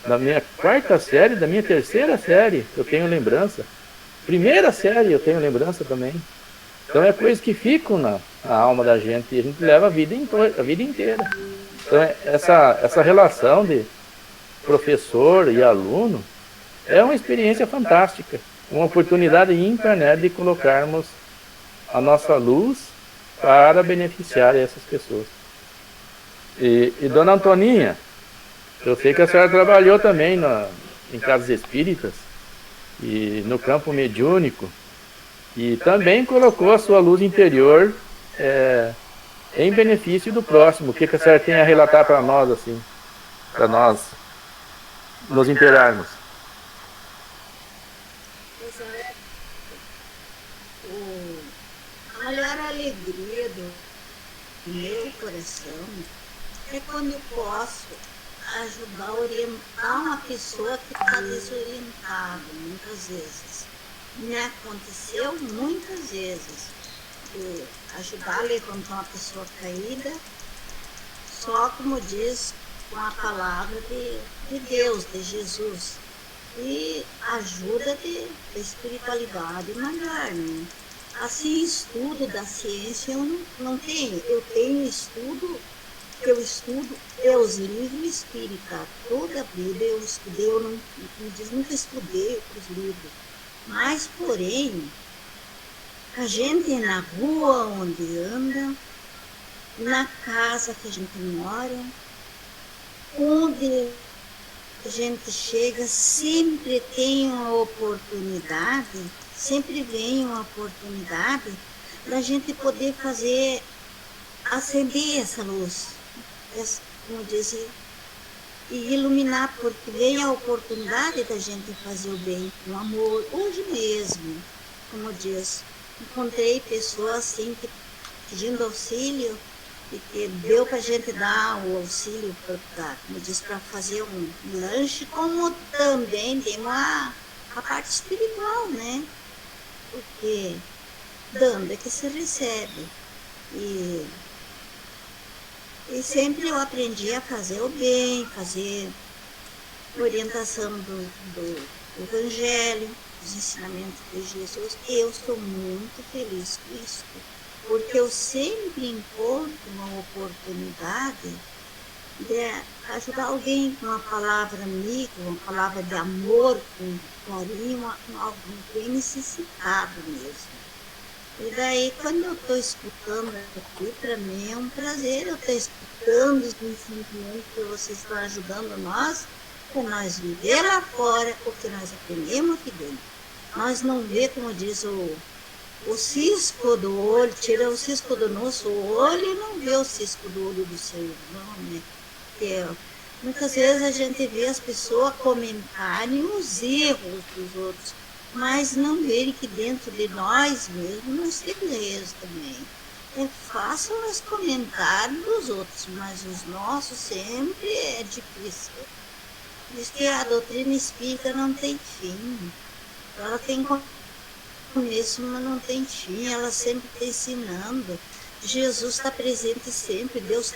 da minha quarta série, da minha terceira série, eu tenho lembrança. Primeira série eu tenho lembrança também. Então é coisas que ficam na alma da gente e a gente leva a vida inteira. Então essa relação de professor e aluno é uma experiência fantástica, uma oportunidade ímpar, né, de colocarmos a nossa luz para beneficiar essas pessoas. E dona Antoninha, eu sei que a senhora trabalhou também em casas espíritas e no campo mediúnico e também colocou a sua luz interior em benefício do próximo. O que a senhora tem a relatar para nós, assim, para nós nos inteirarmos? A maior alegria do meu coração é quando eu posso ajudar a orientar uma pessoa que está desorientada, muitas vezes. Me aconteceu muitas vezes de ajudar a levantar uma pessoa caída, só como diz, com a palavra de Deus, de Jesus. E ajuda da espiritualidade maior, né? Assim, estudo da ciência eu não tenho. Eu tenho estudo, eu estudo os livros espíritas. Toda a vida eu estudei, nunca estudei os livros. Mas, porém, a gente na rua onde anda, na casa que a gente mora, onde a gente chega, sempre tem uma oportunidade, sempre vem uma oportunidade da gente poder fazer, acender essa luz, como dizer, e iluminar, porque vem a oportunidade da gente fazer o bem com amor. Hoje mesmo, como diz, encontrei pessoas assim pedindo auxílio, e que deu para a gente dar o auxílio, como diz, para fazer um lanche, como também tem a parte espiritual, né? Porque dando é que se recebe. E sempre eu aprendi a fazer o bem, fazer orientação do Evangelho, dos ensinamentos de Jesus. Eu sou muito feliz com isso, porque eu sempre encontro uma oportunidade de ajudar alguém com uma palavra amiga, uma palavra de amor, com carinho, alguém bem necessitado mesmo. E daí, quando eu estou escutando aqui, para mim é um prazer eu estar escutando os ensinamentos que vocês estão ajudando nós, para nós viver lá fora o que nós aprendemos aqui dentro. Nós não vê, como diz o cisco do olho, tira o cisco do nosso olho e não vê o cisco do olho do seu irmão, né? Porque muitas vezes a gente vê as pessoas comentarem os erros dos outros, mas não verem que dentro de nós mesmos nós temos erros também. É fácil nós comentar dos outros, mas os nossos sempre é difícil. Diz que a doutrina espírita não tem fim. Ela tem começo, mas não tem fim. Ela sempre está ensinando. Jesus está presente sempre. Deus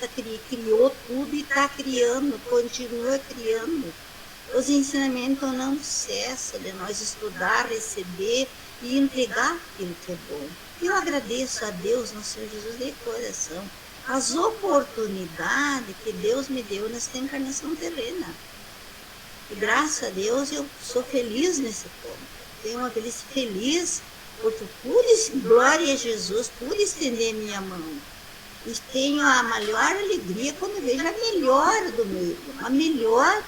criou tudo e está criando, continua criando. Os ensinamentos não cessam de nós estudar, receber e entregar aquilo que é bom. Eu agradeço a Deus, nosso Senhor Jesus, de coração, as oportunidades que Deus me deu nessa encarnação terrena. E graças a Deus eu sou feliz nesse ponto. Tenho uma velhice feliz, porque pude, glória a Jesus, pude estender minha mão. E tenho a maior alegria quando vejo a melhor do meu irmão, a melhor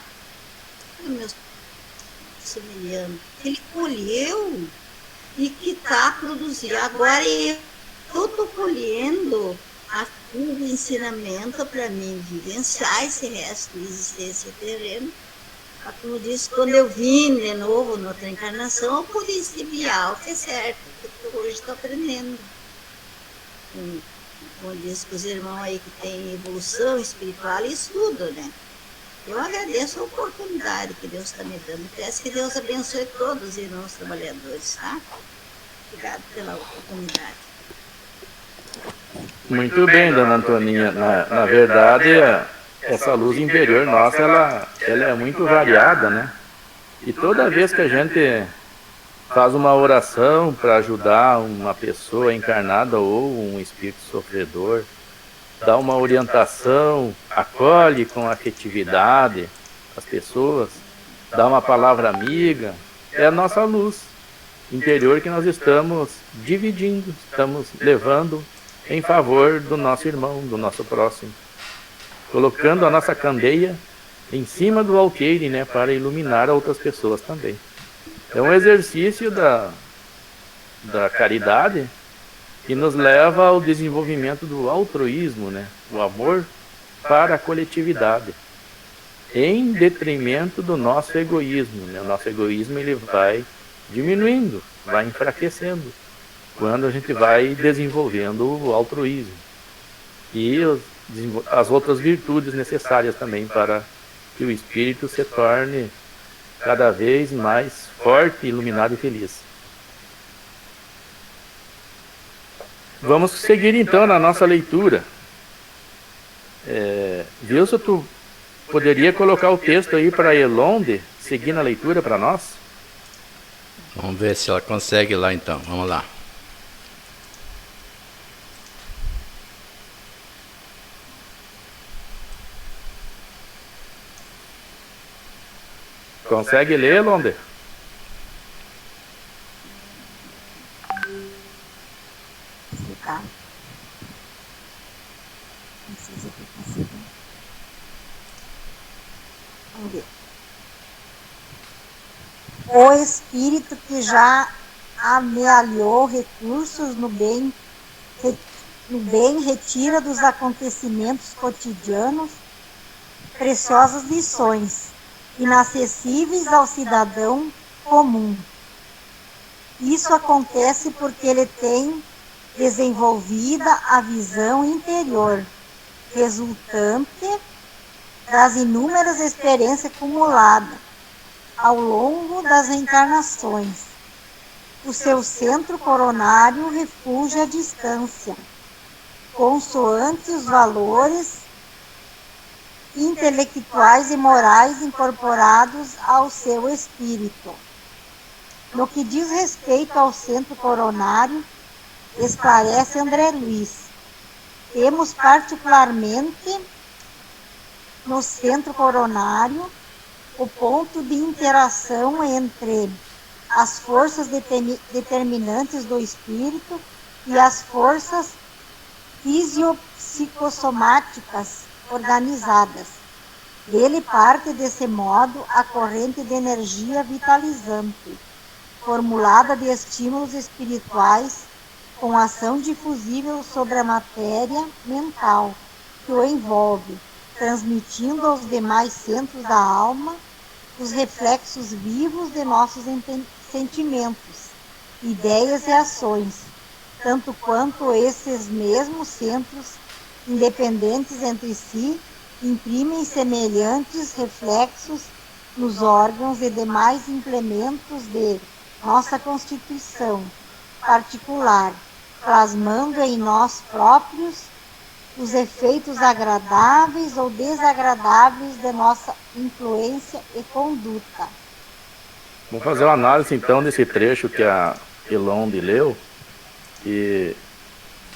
do meu semelhante. Ele colheu e que está produzindo. Agora eu estou colhendo o ensinamento para mim vivenciar esse resto de existência terrena. Como disse, quando eu vim de novo noutra encarnação, eu pude enviar o que é certo, porque hoje estou aprendendo. Como disse os irmãos aí que tem evolução espiritual e estudo, né? Eu agradeço a oportunidade que Deus está me dando. Peço que Deus abençoe todos os irmãos trabalhadores, tá? Obrigado pela oportunidade. Muito bem, dona Antoninha. Na verdade, essa luz interior nossa, ela é muito variada, né? E toda vez que a gente faz uma oração para ajudar uma pessoa encarnada ou um espírito sofredor, dá uma orientação, acolhe com afetividade as pessoas, dá uma palavra amiga, é a nossa luz interior que nós estamos dividindo, estamos levando em favor do nosso irmão, do nosso próximo, colocando a nossa candeia em cima do alqueire, né, para iluminar outras pessoas também. É um exercício da caridade que nos leva ao desenvolvimento do altruísmo, né, o amor para a coletividade, em detrimento do nosso egoísmo, né? O nosso egoísmo ele vai diminuindo, vai enfraquecendo, quando a gente vai desenvolvendo o altruísmo e as outras virtudes necessárias também para que o espírito se torne cada vez mais forte, iluminado e feliz. Vamos seguir então na nossa leitura. Wilson, tu poderia colocar o texto aí para Elonde, seguir na leitura para nós? Vamos ver se ela consegue lá então. Vamos lá. Consegue ler, Elonde? Tá. Não sei se eu consigo. Vamos ver. O espírito que já amealhou recursos no bem retira dos acontecimentos cotidianos preciosas lições, inacessíveis ao cidadão comum. Isso acontece porque ele tem desenvolvida a visão interior, resultante das inúmeras experiências acumuladas ao longo das reencarnações. O seu centro coronário refugia a distância, consoante os valores intelectuais e morais incorporados ao seu espírito. No que diz respeito ao centro coronário, esclarece André Luiz, temos particularmente no centro coronário o ponto de interação entre as forças determinantes do espírito e as forças fisiopsicossomáticas organizadas. Dele parte, desse modo, a corrente de energia vitalizante, formulada de estímulos espirituais com ação difusível sobre a matéria mental que o envolve, transmitindo aos demais centros da alma os reflexos vivos de nossos sentimentos, ideias e ações, tanto quanto esses mesmos centros, independentes entre si, imprimem semelhantes reflexos nos órgãos e demais implementos de nossa constituição particular, plasmando em nós próprios os efeitos agradáveis ou desagradáveis de nossa influência e conduta. Vamos fazer uma análise então desse trecho que a Elonde leu. E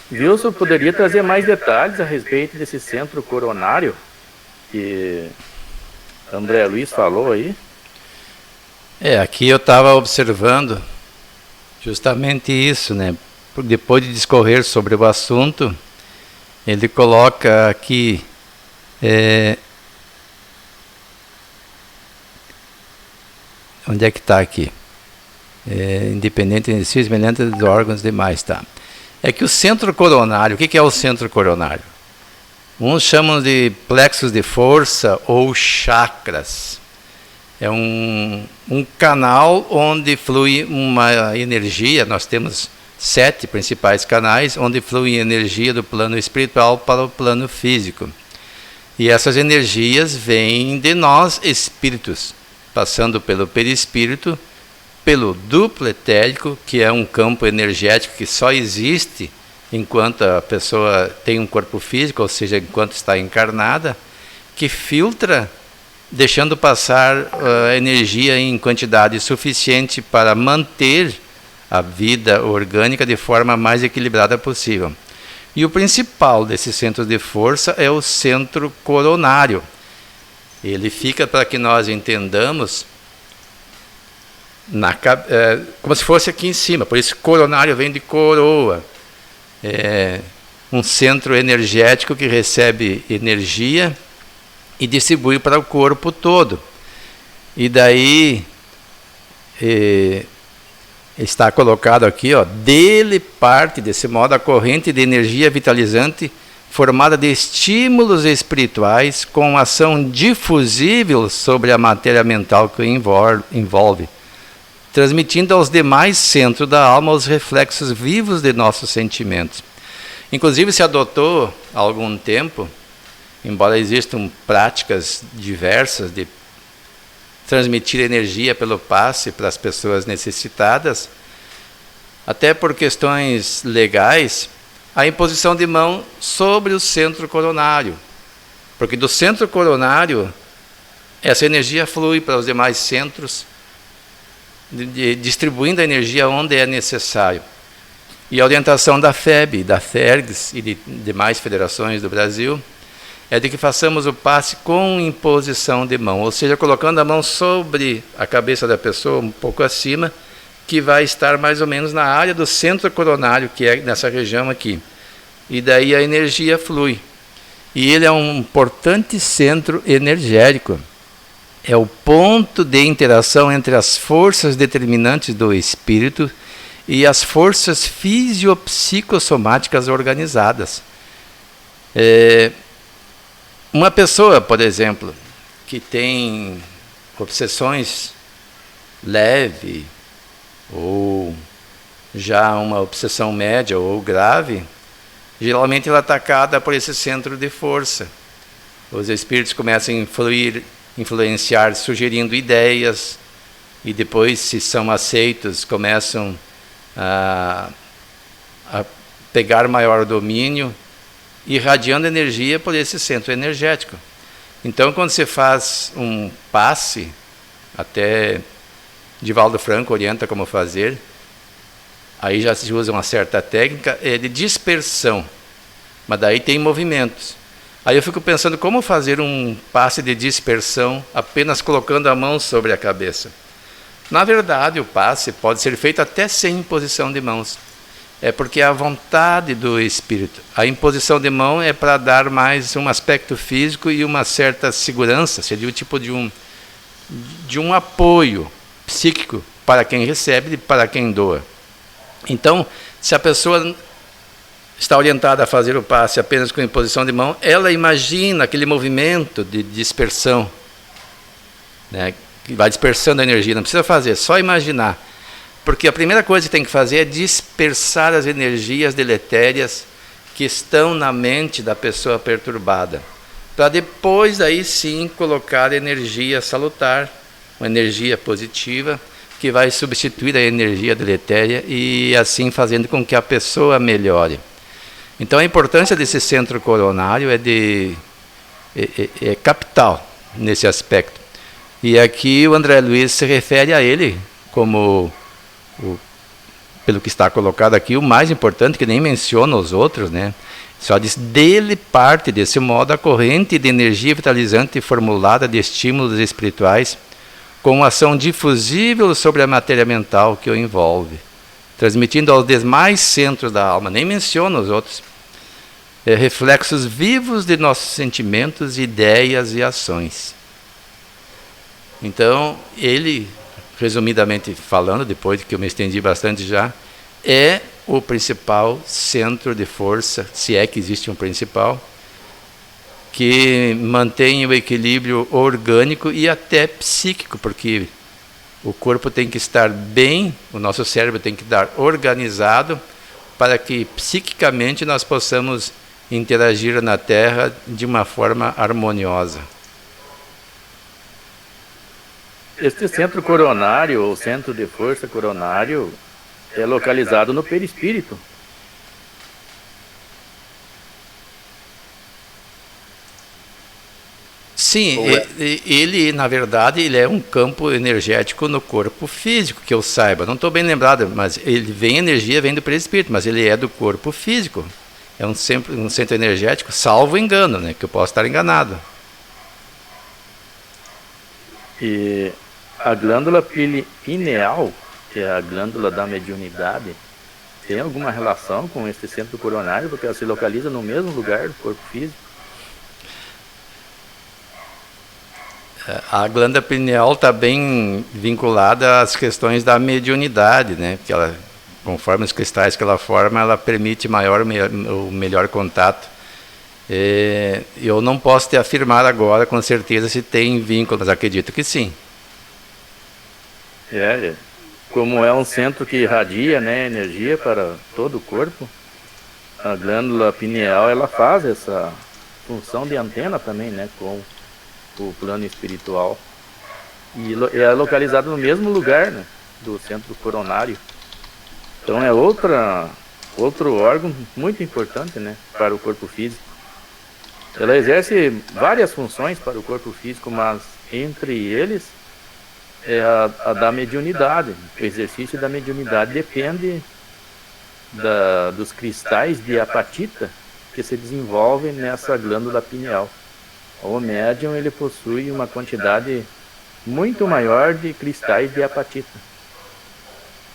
Wilson poderia trazer mais detalhes a respeito desse centro coronário que André Luiz falou aí? Aqui eu estava observando justamente isso, né? Depois de discorrer sobre o assunto, ele coloca aqui onde é que está aqui? Independente de si, semelhante dos órgãos demais, tá? É que o centro coronário, o que é o centro coronário? Uns chamam de plexos de força ou chakras. É um canal onde flui uma energia. Nós temos 7 principais canais onde flui energia do plano espiritual para o plano físico. E essas energias vêm de nós, espíritos, passando pelo perispírito, pelo duplo etérico, que é um campo energético que só existe enquanto a pessoa tem um corpo físico, ou seja, enquanto está encarnada, que filtra, deixando passar a energia em quantidade suficiente para manter a vida orgânica de forma mais equilibrada possível. E o principal desses centros de força é o centro coronário. Ele fica, para que nós entendamos, como se fosse aqui em cima, por isso coronário vem de coroa. É um centro energético que recebe energia e distribui para o corpo todo. E daí está colocado aqui, ó, dele parte, desse modo, a corrente de energia vitalizante formada de estímulos espirituais com ação difusível sobre a matéria mental que o envolve, transmitindo aos demais centros da alma os reflexos vivos de nossos sentimentos. Inclusive se adotou há algum tempo, embora existam práticas diversas de transmitir energia pelo passe para as pessoas necessitadas, até por questões legais, a imposição de mão sobre o centro coronário. Porque do centro coronário, essa energia flui para os demais centros, distribuindo a energia onde é necessário. E a orientação da FEB, da FERGS e de demais federações do Brasil é de que façamos o passe com imposição de mão, ou seja, colocando a mão sobre a cabeça da pessoa, um pouco acima, que vai estar mais ou menos na área do centro coronário, que é nessa região aqui. E daí a energia flui. E ele é um importante centro energético. É o ponto de interação entre as forças determinantes do espírito e as forças fisiopsicossomáticas organizadas. Uma pessoa, por exemplo, que tem obsessões leves, ou já uma obsessão média ou grave, geralmente ela é atacada por esse centro de força. Os espíritos começam a influenciar, sugerindo ideias, e depois, se são aceitos, começam a pegar maior domínio, irradiando energia por esse centro energético. Então, quando se faz um passe, até Divaldo Franco orienta como fazer, aí já se usa uma certa técnica de dispersão, mas daí tem movimentos. Aí eu fico pensando como fazer um passe de dispersão apenas colocando a mão sobre a cabeça. Na verdade, o passe pode ser feito até sem imposição de mãos. É porque é a vontade do espírito. A imposição de mão é para dar mais um aspecto físico e uma certa segurança, seria o tipo de um apoio psíquico para quem recebe e para quem doa. Então, se a pessoa está orientada a fazer o passe apenas com imposição de mão, ela imagina aquele movimento de dispersão, né, que vai dispersando a energia, não precisa fazer, só imaginar. Porque a primeira coisa que tem que fazer é dispersar as energias deletérias que estão na mente da pessoa perturbada, para depois aí sim colocar energia salutar, uma energia positiva, que vai substituir a energia deletéria e assim fazendo com que a pessoa melhore. Então a importância desse centro coronário é capital nesse aspecto. E aqui o André Luiz se refere a ele como, pelo que está colocado aqui, o mais importante, que nem menciona os outros, né? Só diz, dele parte, desse modo, a corrente de energia vitalizante formulada de estímulos espirituais com ação difusível sobre a matéria mental que o envolve, transmitindo aos demais centros da alma, nem menciona os outros, reflexos vivos de nossos sentimentos, ideias e ações. Então, ele, resumidamente falando, depois que eu me estendi bastante já, é o principal centro de força, se é que existe um principal, que mantém o equilíbrio orgânico e até psíquico, porque o corpo tem que estar bem, o nosso cérebro tem que estar organizado, para que psiquicamente nós possamos interagir na Terra de uma forma harmoniosa. Este centro coronário, ou centro de força coronário, é localizado no perispírito. Sim, ele, na verdade, ele é um campo energético no corpo físico, que eu saiba. Não estou bem lembrado, mas ele vem energia, vem do perispírito, mas ele é do corpo físico. É um centro energético, salvo engano, né? Que eu posso estar enganado. E a glândula pineal, que é a glândula da mediunidade, tem alguma relação com esse centro coronário, porque ela se localiza no mesmo lugar do corpo físico? A glândula pineal está bem vinculada às questões da mediunidade, né? Porque ela, conforme os cristais que ela forma, ela permite o melhor contato. Eu não posso te afirmar agora com certeza se tem vínculo, mas acredito que sim. Como é um centro que irradia, né, energia para todo o corpo, a glândula pineal ela faz essa função de antena também, né, com o plano espiritual, e é localizado no mesmo lugar, né, do centro coronário. Então é outro órgão muito importante, né, para o corpo físico. Ela exerce várias funções para o corpo físico, mas entre eles é a da mediunidade. O exercício da mediunidade depende dos cristais de apatita que se desenvolvem nessa glândula pineal. O médium ele possui uma quantidade muito maior de cristais de apatita.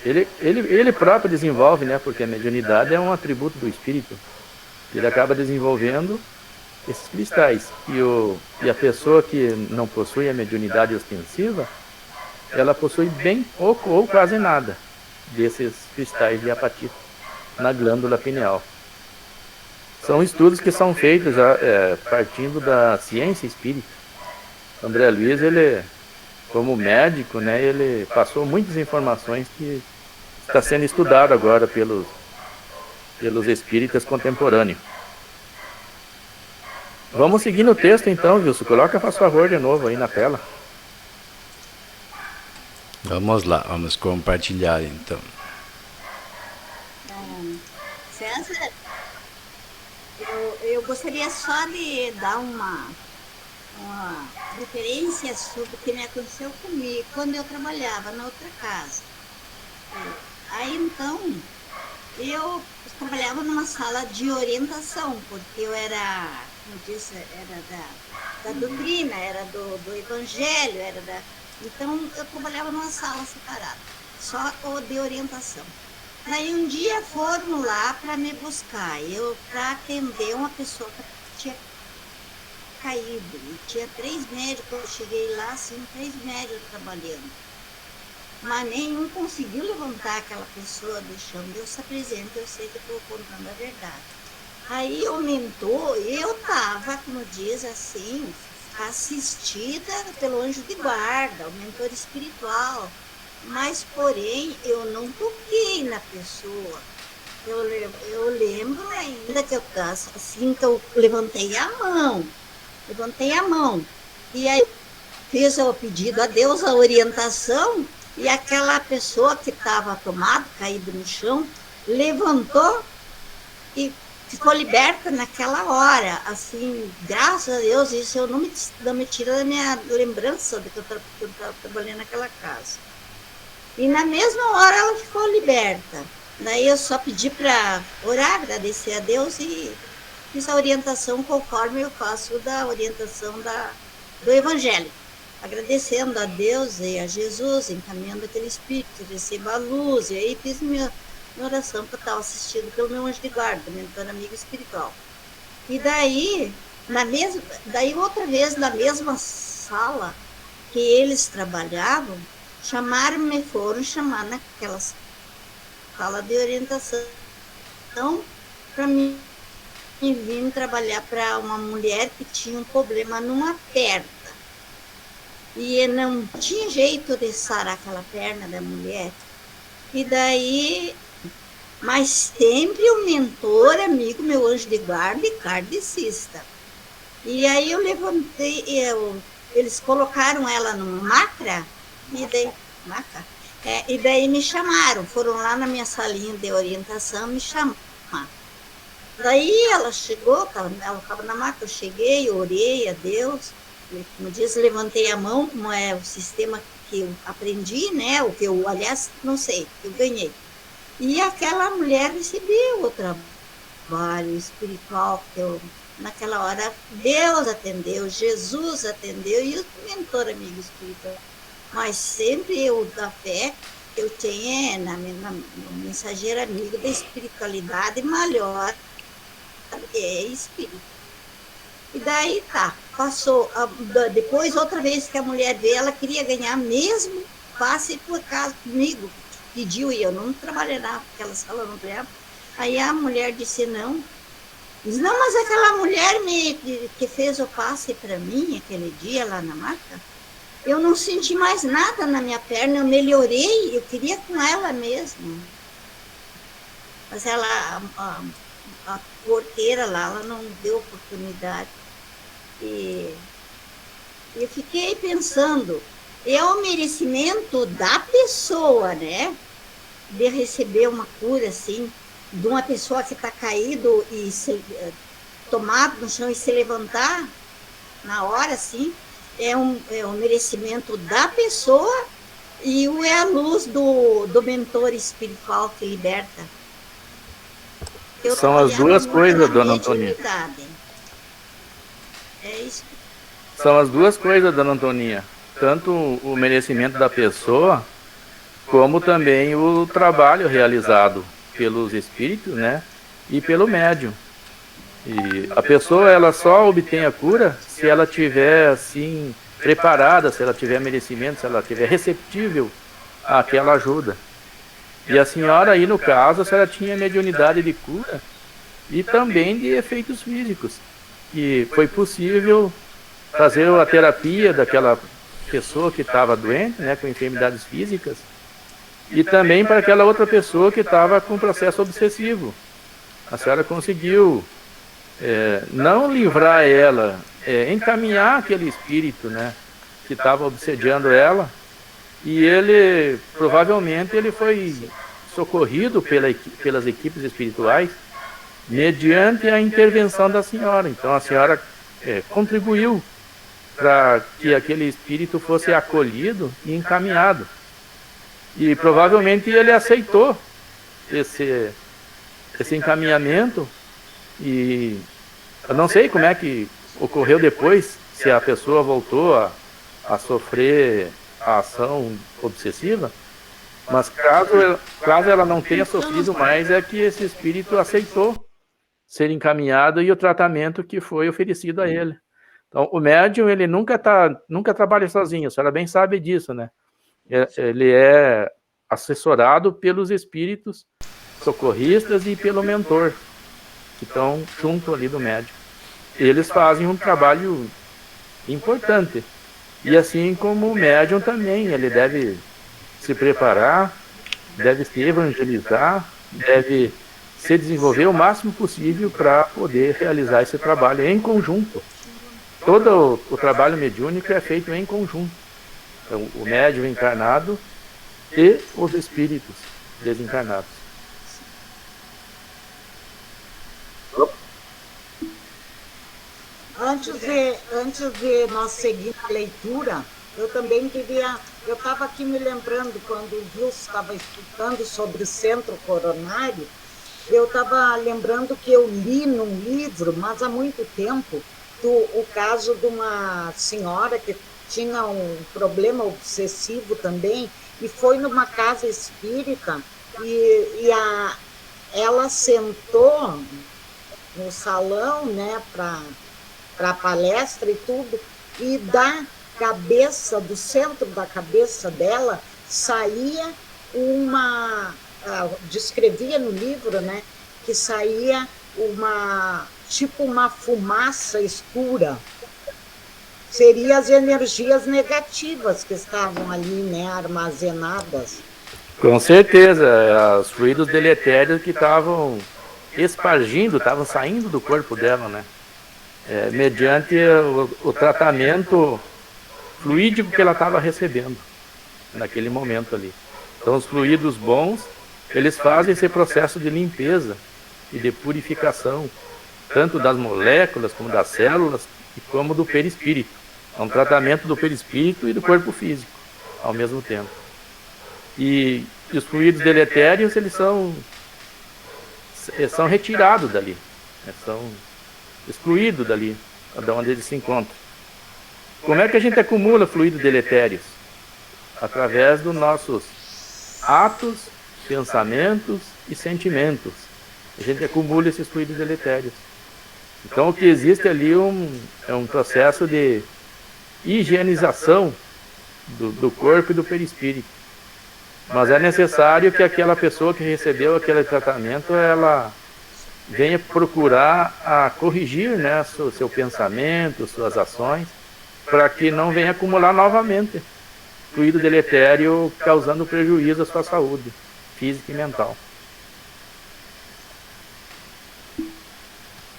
Ele próprio desenvolve, né, porque a mediunidade é um atributo do espírito. Ele acaba desenvolvendo esses cristais. E a pessoa que não possui a mediunidade ostensiva, ela possui bem pouco ou quase nada desses cristais de apatita na glândula pineal. São estudos que são feitos partindo da ciência espírita. André Luiz, ele, como médico, né, ele passou muitas informações que está sendo estudado agora pelos espíritas contemporâneos. Vamos seguir no texto então, Wilson. Coloca, faz favor, de novo aí na tela. Vamos lá, vamos compartilhar então. César, eu gostaria só de dar uma referência sobre o que me aconteceu comigo quando eu trabalhava na outra casa. Aí então, eu trabalhava numa sala de orientação, porque eu era, como disse, era da doutrina, era do evangelho, então eu trabalhava numa sala separada, só o de orientação. Daí um dia foram lá para me buscar, para atender uma pessoa que tinha caído, e tinha 3 médicos, eu cheguei lá, assim, 3 médicos trabalhando. Mas nenhum conseguiu levantar aquela pessoa do chão. Deus se apresenta, eu sei que estou contando a verdade. Aí o mentor, eu estava, como diz assim, assistida pelo anjo de guarda, o mentor espiritual. Mas, porém, eu não toquei na pessoa. Eu lembro ainda que eu assim, que eu levantei a mão. E aí fiz o pedido a Deus, a orientação, e aquela pessoa que estava tomada, caída no chão, levantou e ficou liberta naquela hora. Assim, graças a Deus, isso eu não me tira da minha lembrança de que eu estava trabalhando naquela casa. E na mesma hora ela ficou liberta. Daí eu só pedi para orar, agradecer a Deus e fiz a orientação conforme eu faço da orientação do Evangelho. Agradecendo a Deus e a Jesus, encaminhando aquele espírito, receba a luz. E aí fiz minha oração para estar assistido pelo meu anjo de guarda, mentor amigo espiritual. E daí outra vez, na mesma sala que eles trabalhavam, foram chamar naquela sala de orientação para mim vir trabalhar para uma mulher que tinha um problema numa perna. E não tinha jeito de sarar aquela perna da mulher. E daí, mas sempre o mentor, amigo, meu anjo de guarda e kardecista. E aí eu levantei, eles colocaram ela numa macra E daí, marca. E daí me chamaram, foram lá na minha salinha de orientação me chamar. Daí ela chegou, ela estava na maca, eu cheguei, orei a Deus, como diz, levantei a mão, como é o sistema que eu aprendi, né? O que eu, aliás, não sei, eu ganhei. E aquela mulher recebeu o trabalho espiritual que eu, naquela hora, Deus atendeu, Jesus atendeu e o mentor amigo espiritual. Mas sempre eu, da fé, eu tenho no mensageiro amigo da espiritualidade maior, é espírito. E daí tá, passou, depois outra vez que a mulher veio, ela queria ganhar mesmo passe por casa comigo, pediu e eu não trabalhei naquela sala, não trabalhava. Aí a mulher disse não. Diz, não, mas aquela mulher que fez o passe para mim aquele dia lá na maca, eu não senti mais nada na minha perna, eu melhorei, eu queria com ela mesmo. Mas ela, a porteira lá, ela não deu oportunidade. E eu fiquei pensando, é o merecimento da pessoa, né? De receber uma cura, assim, de uma pessoa que está caído e tomado no chão e se levantar na hora, assim, é um merecimento da pessoa e é a luz do mentor espiritual que liberta. São as duas coisas, dona Antoninha. É isso. São as duas coisas, dona Antoninha. Tanto o merecimento da pessoa, como também o trabalho realizado pelos espíritos, né? E pelo médium. E a pessoa, ela só obtém a cura se ela tiver, assim, preparada, se ela tiver merecimento, se ela tiver receptível àquela ajuda. E a senhora aí, no caso, a senhora tinha mediunidade de cura e também de efeitos físicos. Que foi possível fazer a terapia daquela pessoa que estava doente, né, com enfermidades físicas, e também para aquela outra pessoa que estava com processo obsessivo. A senhora conseguiu não livrar ela, encaminhar aquele espírito, né, que estava obsediando ela, e ele, provavelmente, ele foi socorrido pelas equipes espirituais mediante a intervenção da senhora. Então a senhora contribuiu para que aquele espírito fosse acolhido e encaminhado. E provavelmente ele aceitou esse encaminhamento, e eu não sei como é que ocorreu depois, se a pessoa voltou a sofrer a ação obsessiva, mas caso ela não tenha sofrido mais, é que esse espírito aceitou ser encaminhado e o tratamento que foi oferecido a ele. Então, o médium, ele nunca trabalha sozinho, a senhora bem sabe disso, né? Ele é assessorado pelos espíritos socorristas e pelo mentor, que estão junto ali do médium. Eles fazem um trabalho importante. E assim como o médium também, ele deve se preparar, deve se evangelizar, deve se desenvolver o máximo possível para poder realizar esse trabalho em conjunto. Todo o trabalho mediúnico é feito em conjunto. Então, o médium encarnado e os espíritos desencarnados. Antes de nós seguir a leitura, eu também queria... Eu estava aqui me lembrando, quando o Gilson estava explicando sobre o centro coronário, eu estava lembrando que eu li num livro, mas há muito tempo, o caso de uma senhora que tinha um problema obsessivo também, e foi numa casa espírita, e ela sentou no salão, né, para a palestra e tudo, e da cabeça, do centro da cabeça dela, saía descrevia no livro, né, que saía tipo uma fumaça escura. Seriam as energias negativas que estavam ali, né, armazenadas. Com certeza, os fluidos deletérios que estavam espargindo, estavam saindo do corpo dela, né? Mediante o tratamento fluídico que ela estava recebendo. naquele momento ali. Então os fluidos bons, eles fazem esse processo de limpeza e de purificação, tanto das moléculas como das células e como do perispírito. É um tratamento do perispírito e do corpo físico ao mesmo tempo. E os fluidos deletérios, eles são retirados dali, são excluídos dali, de onde eles se encontram. Como é que a gente acumula fluidos deletérios? Através dos nossos atos, pensamentos e sentimentos. A gente acumula esses fluidos deletérios. Então o que existe ali é um processo de higienização do corpo e do perispírito. Mas é necessário que aquela pessoa que recebeu aquele tratamento, ela venha procurar a corrigir, né, seu pensamento, suas ações, para que não venha acumular novamente fluido deletério causando prejuízo à sua saúde física e mental.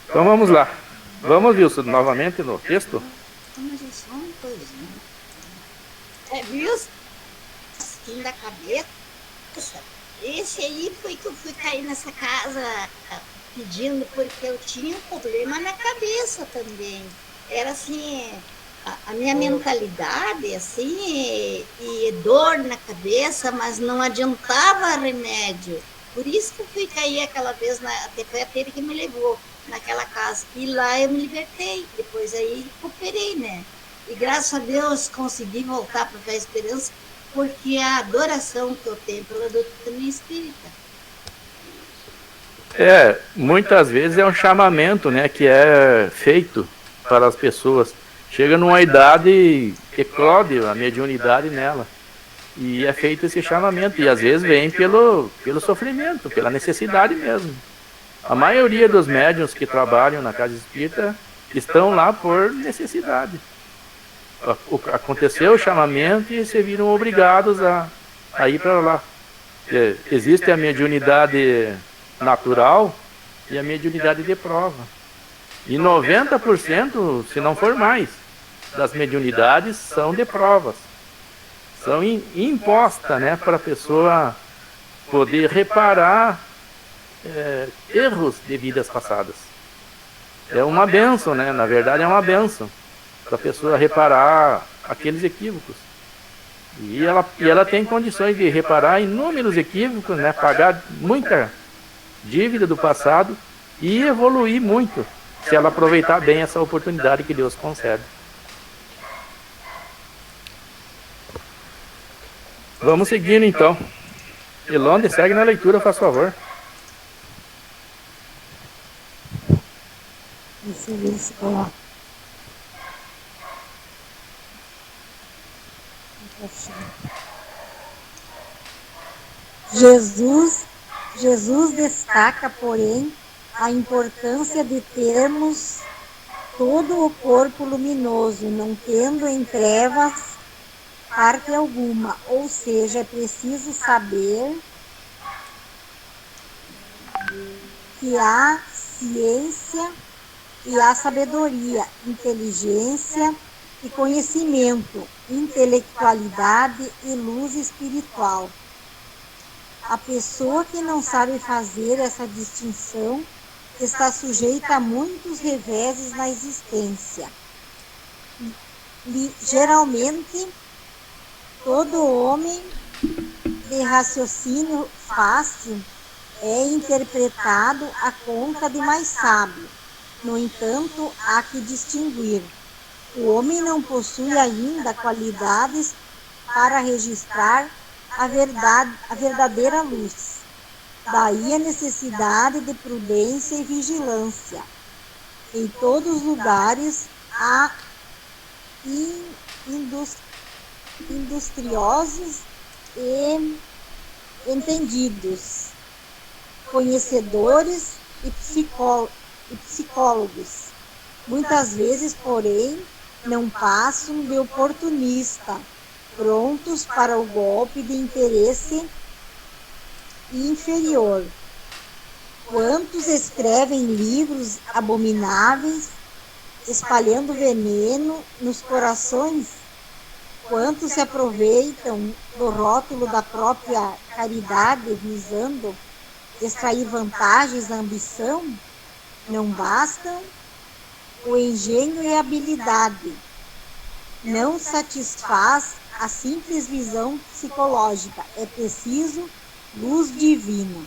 Então vamos lá. Vamos, Wilson, novamente no texto? Mas é só uma coisinha. Wilson, assim da cabeça. Esse aí foi que eu fui cair nessa casa pedindo, porque eu tinha um problema na cabeça também. Era assim, a minha mentalidade, assim, e dor na cabeça, mas não adiantava remédio. Por isso que eu fui cair aquela vez, até foi a Tere que me levou naquela casa. E lá eu me libertei, depois aí recuperei, né? E graças a Deus consegui voltar para a Fé e Esperança, porque a adoração que eu tenho pela doutrina espírita. Muitas vezes é um chamamento, né, que é feito para as pessoas. Chega numa idade que eclode a mediunidade nela. E é feito esse chamamento. E às vezes vem pelo sofrimento, pela necessidade mesmo. A maioria dos médiuns que trabalham na casa espírita estão lá por necessidade. Aconteceu o chamamento e se viram obrigados a ir para lá. Existe a mediunidade natural e a mediunidade de prova. E 90%, se não for mais, das mediunidades são de provas. São impostas, né, para a pessoa poder reparar erros de vidas passadas. É uma bênção, né? Na verdade é uma bênção para a pessoa reparar aqueles equívocos. E ela tem condições de reparar inúmeros equívocos, né? Pagar muita dívida do passado e evoluir muito, se ela aproveitar bem essa oportunidade que Deus concede. Vamos seguindo então. Elonde, segue na leitura, faz favor. Deixa eu ver se coloca. Jesus destaca, porém, a importância de termos todo o corpo luminoso, não tendo em trevas parte alguma, ou seja, é preciso saber que há ciência e há sabedoria, inteligência e conhecimento, intelectualidade e luz espiritual. A pessoa que não sabe fazer essa distinção está sujeita a muitos reveses na existência. Geralmente, todo homem de raciocínio fácil é interpretado à conta de mais sábio. No entanto, há que distinguir. O homem não possui ainda qualidades para registrar a verdadeira luz. Daí a necessidade de prudência e vigilância. Em todos os lugares há industriosos e entendidos, conhecedores e psicólogos. Muitas vezes, porém, não passam de oportunista, prontos para o golpe de interesse inferior. Quantos escrevem livros abomináveis, espalhando veneno nos corações? quantos se aproveitam do rótulo da própria caridade, visando extrair vantagens da ambição, não bastam o engenho e a habilidade. Não satisfaz a simples visão psicológica. É preciso luz divina.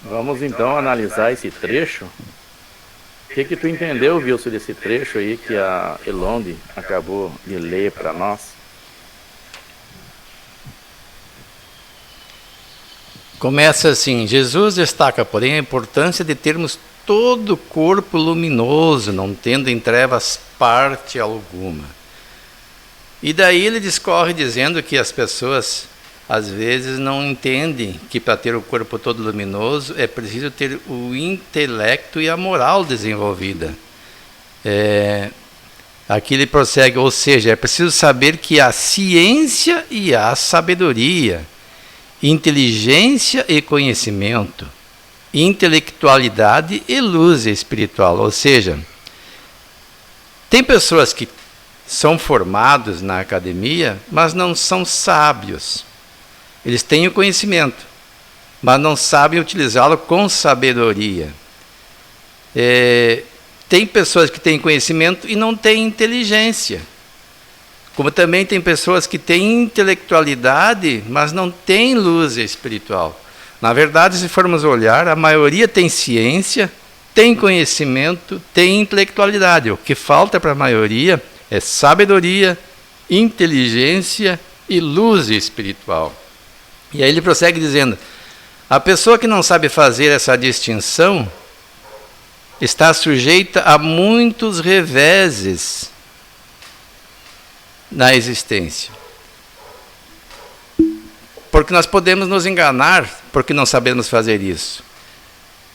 Vamos então analisar esse trecho. O que tu entendeu, Wilson, desse trecho aí que a Elonde acabou de ler para nós? Começa assim: Jesus destaca, porém, a importância de termos todo o corpo luminoso, não tendo em trevas parte alguma. E daí ele discorre dizendo que as pessoas às vezes não entendem que para ter o corpo todo luminoso é preciso ter o intelecto e a moral desenvolvida. Aqui ele prossegue, ou seja, é preciso saber que há ciência e há sabedoria, inteligência e conhecimento, intelectualidade e luz espiritual. Ou seja, tem pessoas que são formados na academia, mas não são sábios. Eles têm o conhecimento, mas não sabem utilizá-lo com sabedoria. Tem pessoas que têm conhecimento e não têm inteligência. Como também tem pessoas que têm intelectualidade, mas não têm luz espiritual. Na verdade, se formos olhar, a maioria tem ciência, tem conhecimento, tem intelectualidade. O que falta para a maioria é sabedoria, inteligência e luz espiritual. E aí ele prossegue dizendo: a pessoa que não sabe fazer essa distinção está sujeita a muitos reveses na existência. Porque nós podemos nos enganar porque não sabemos fazer isso.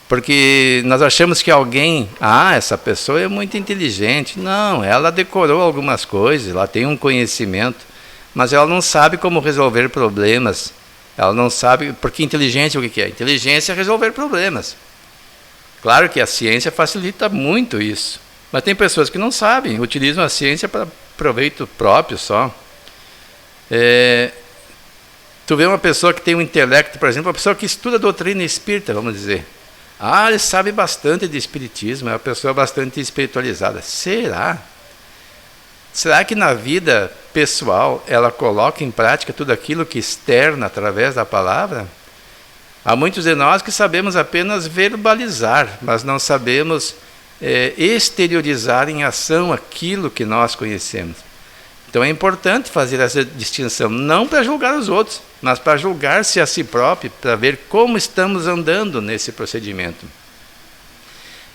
Porque nós achamos que alguém, essa pessoa é muito inteligente. Não, ela decorou algumas coisas, ela tem um conhecimento, mas ela não sabe como resolver problemas. Ela não sabe, porque inteligência o que é? Inteligência é resolver problemas. Claro que a ciência facilita muito isso, mas tem pessoas que não sabem, utilizam a ciência para proveito próprio só. Tu vê uma pessoa que tem um intelecto, por exemplo, uma pessoa que estuda a doutrina espírita, vamos dizer. Ele sabe bastante de espiritismo, é uma pessoa bastante espiritualizada. Será? Será que na vida pessoal ela coloca em prática tudo aquilo que externa através da palavra? Há muitos de nós que sabemos apenas verbalizar, mas não sabemos exteriorizar em ação aquilo que nós conhecemos. Então é importante fazer essa distinção, não para julgar os outros, mas para julgar-se a si próprio, para ver como estamos andando nesse procedimento.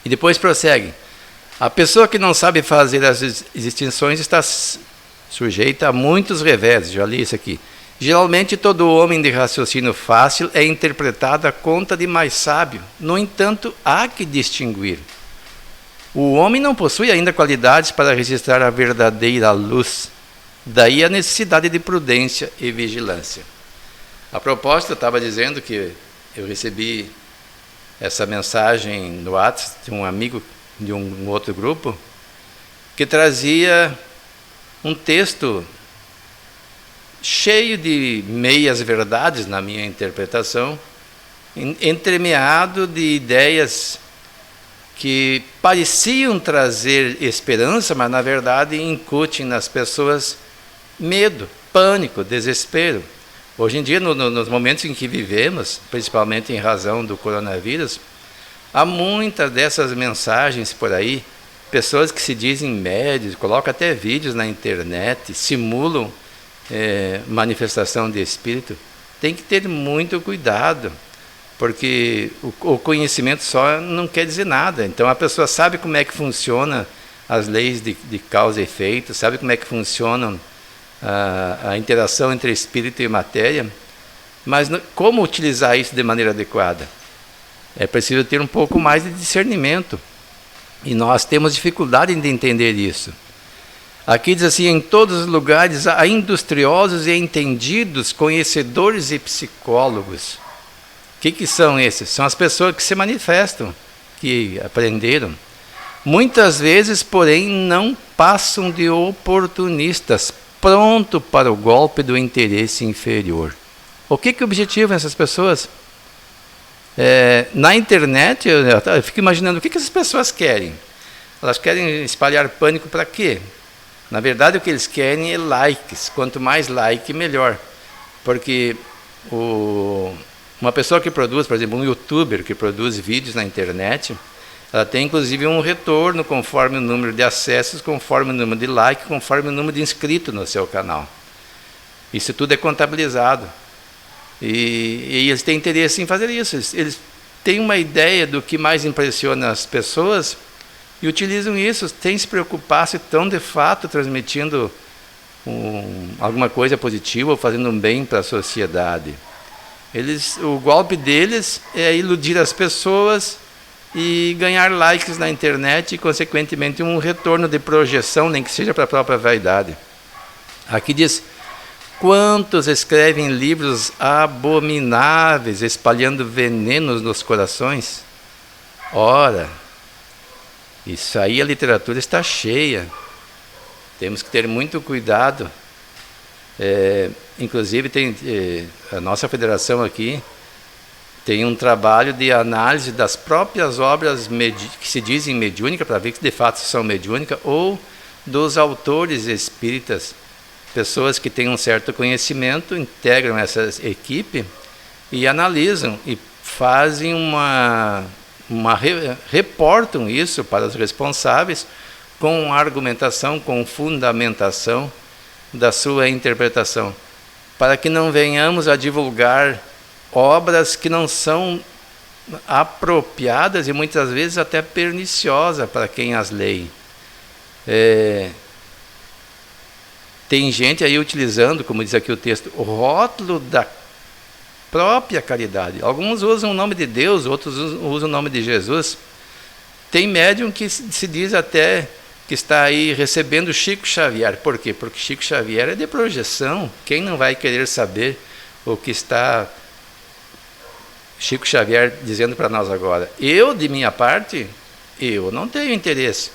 E depois prossegue: a pessoa que não sabe fazer as distinções está sujeita a muitos reveses. Já li isso aqui. Geralmente todo homem de raciocínio fácil é interpretado à conta de mais sábio. No entanto, há que distinguir. O homem não possui ainda qualidades para registrar a verdadeira luz. Daí a necessidade de prudência e vigilância. A propósito, eu estava dizendo que eu recebi essa mensagem no WhatsApp de um amigo de um outro grupo, que trazia um texto cheio de meias verdades, na minha interpretação, entremeado de ideias que pareciam trazer esperança, mas na verdade incutem nas pessoas medo, pânico, desespero. Hoje em dia, nos momentos em que vivemos, principalmente em razão do coronavírus, há muitas dessas mensagens por aí, pessoas que se dizem médios, colocam até vídeos na internet, simulam manifestação de espírito. Tem que ter muito cuidado, porque o conhecimento só não quer dizer nada. Então a pessoa sabe como é que funciona as leis de causa e efeito, sabe como é que funciona a interação entre espírito e matéria, mas como utilizar isso de maneira adequada? É preciso ter um pouco mais de discernimento, e nós temos dificuldade de entender isso. Aqui diz assim: em todos os lugares há industriosos e entendidos, conhecedores e psicólogos. O que são esses? São as pessoas que se manifestam, que aprenderam. Muitas vezes, porém, não passam de oportunistas, pronto para o golpe do interesse inferior. O que é o objetivo dessas pessoas? Na internet, eu fico imaginando o que essas pessoas querem. Elas querem espalhar pânico para quê? Na verdade, o que eles querem é likes. Quanto mais like, melhor. Porque uma pessoa que produz, por exemplo, um youtuber que produz vídeos na internet, ela tem inclusive um retorno conforme o número de acessos, conforme o número de likes, conforme o número de inscritos no seu canal. Isso tudo é contabilizado. E eles têm interesse em fazer isso. Eles têm uma ideia do que mais impressiona as pessoas e utilizam isso, sem se preocupar se estão de fato transmitindo alguma coisa positiva ou fazendo um bem para a sociedade. O golpe deles é iludir as pessoas e ganhar likes na internet e, consequentemente, um retorno de projeção, nem que seja para a própria vaidade. Aqui diz: quantos escrevem livros abomináveis, espalhando venenos nos corações? Ora, isso aí a literatura está cheia. Temos que ter muito cuidado. Inclusive, a nossa federação aqui tem um trabalho de análise das próprias obras que se dizem mediúnicas, para ver que de fato são mediúnicas, ou dos autores espíritas. Pessoas que têm um certo conhecimento, integram essa equipe e analisam e fazem reportam isso para os responsáveis com argumentação, com fundamentação da sua interpretação, para que não venhamos a divulgar obras que não são apropriadas e muitas vezes até perniciosas para quem as lê. Tem gente aí utilizando, como diz aqui o texto, o rótulo da própria caridade. Alguns usam o nome de Deus, outros usam o nome de Jesus. Tem médium que se diz até que está aí recebendo Chico Xavier. Por quê? Porque Chico Xavier é de projeção. Quem não vai querer saber o que está Chico Xavier dizendo para nós agora? Eu, de minha parte, eu não tenho interesse.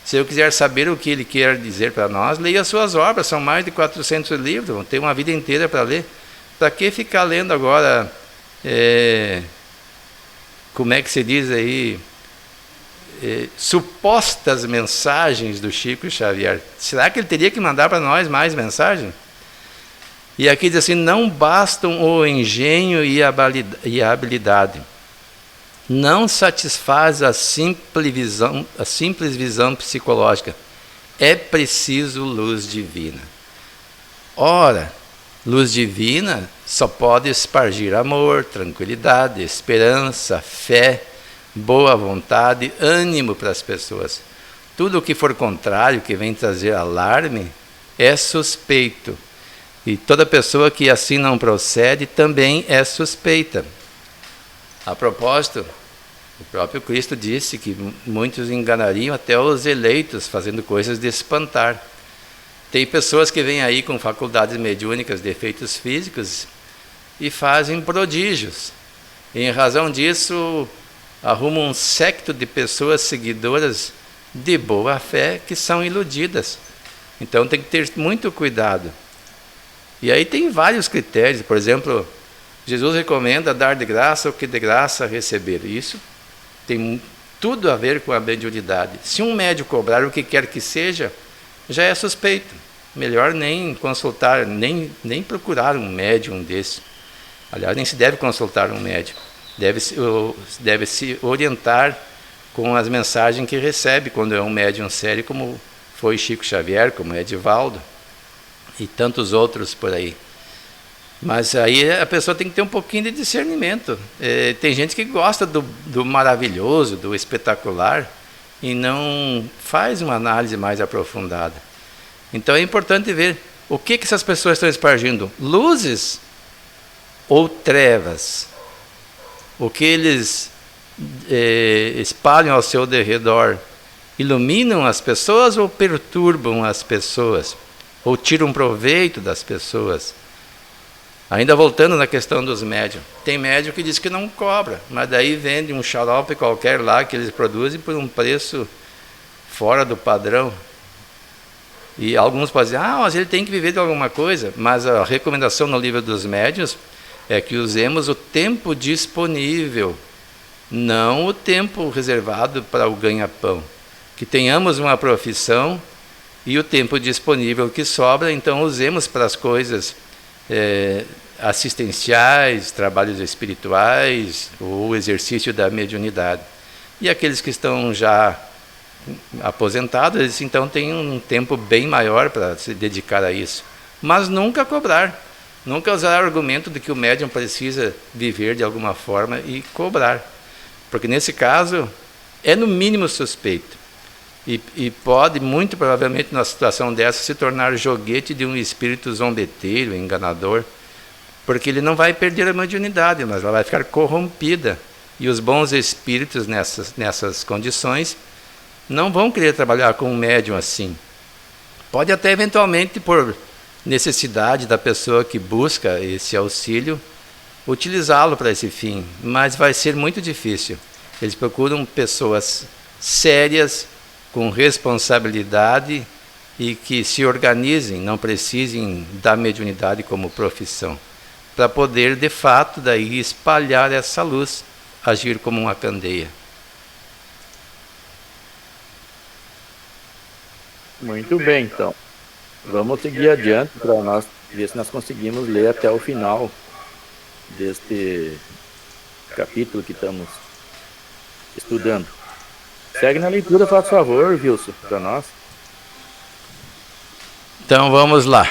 Se eu quiser saber o que ele quer dizer para nós, leia as suas obras. São mais de 400 livros, vão ter uma vida inteira para ler. Para que ficar lendo agora, como é que se diz aí, supostas mensagens do Chico Xavier? Será que ele teria que mandar para nós mais mensagens? E aqui diz assim: não bastam o engenho e a habilidade. Não satisfaz a simples visão psicológica. É preciso luz divina. Ora, luz divina só pode espargir amor, tranquilidade, esperança, fé, boa vontade, ânimo para as pessoas. Tudo o que for contrário, que vem trazer alarme, é suspeito. E toda pessoa que assim não procede também é suspeita. A propósito, o próprio Cristo disse que muitos enganariam até os eleitos, fazendo coisas de espantar. Tem pessoas que vêm aí com faculdades mediúnicas de efeitos físicos e fazem prodígios. E, em razão disso, arrumam um séquito de pessoas seguidoras de boa fé que são iludidas. Então tem que ter muito cuidado. E aí tem vários critérios. Por exemplo, Jesus recomenda dar de graça o que de graça receber. Isso tem tudo a ver com a mediunidade. Se um médium cobrar o que quer que seja, já é suspeito. Melhor nem consultar, nem procurar um médium desse. Aliás, nem se deve consultar um médium. Deve se orientar com as mensagens que recebe quando é um médium sério, como foi Chico Xavier, como é Edivaldo e tantos outros por aí. Mas aí a pessoa tem que ter um pouquinho de discernimento. Tem gente que gosta do maravilhoso, do espetacular, e não faz uma análise mais aprofundada. Então é importante ver o que essas pessoas estão espargindo: luzes ou trevas? O que eles espalham ao seu derredor iluminam as pessoas ou perturbam as pessoas? Ou tiram proveito das pessoas? Ainda voltando na questão dos médiuns, tem médium que diz que não cobra, mas daí vende um xarope qualquer lá que eles produzem por um preço fora do padrão. E alguns podem dizer, mas ele tem que viver de alguma coisa. Mas a recomendação no Livro dos Médiuns é que usemos o tempo disponível, não o tempo reservado para o ganha-pão. Que tenhamos uma profissão e o tempo disponível que sobra, então usemos para as coisas assistenciais, trabalhos espirituais, ou exercício da mediunidade. E aqueles que estão já aposentados, eles então têm um tempo bem maior para se dedicar a isso. Mas nunca cobrar, nunca usar o argumento de que o médium precisa viver de alguma forma e cobrar. Porque nesse caso é no mínimo suspeito. E pode, muito provavelmente, numa situação dessa, se tornar joguete de um espírito zombeteiro, enganador, porque ele não vai perder a mediunidade, mas ela vai ficar corrompida. E os bons espíritos nessas condições não vão querer trabalhar com um médium assim. Pode até, eventualmente, por necessidade da pessoa que busca esse auxílio, utilizá-lo para esse fim, mas vai ser muito difícil. Eles procuram pessoas sérias, com responsabilidade e que se organizem, não precisem da mediunidade como profissão, para poder, de fato, daí espalhar essa luz, agir como uma candeia. Muito bem, então. Vamos seguir adiante para nós ver se nós conseguimos ler até o final deste capítulo que estamos estudando. Segue na leitura, faz favor, Wilson, para nós. Então vamos lá.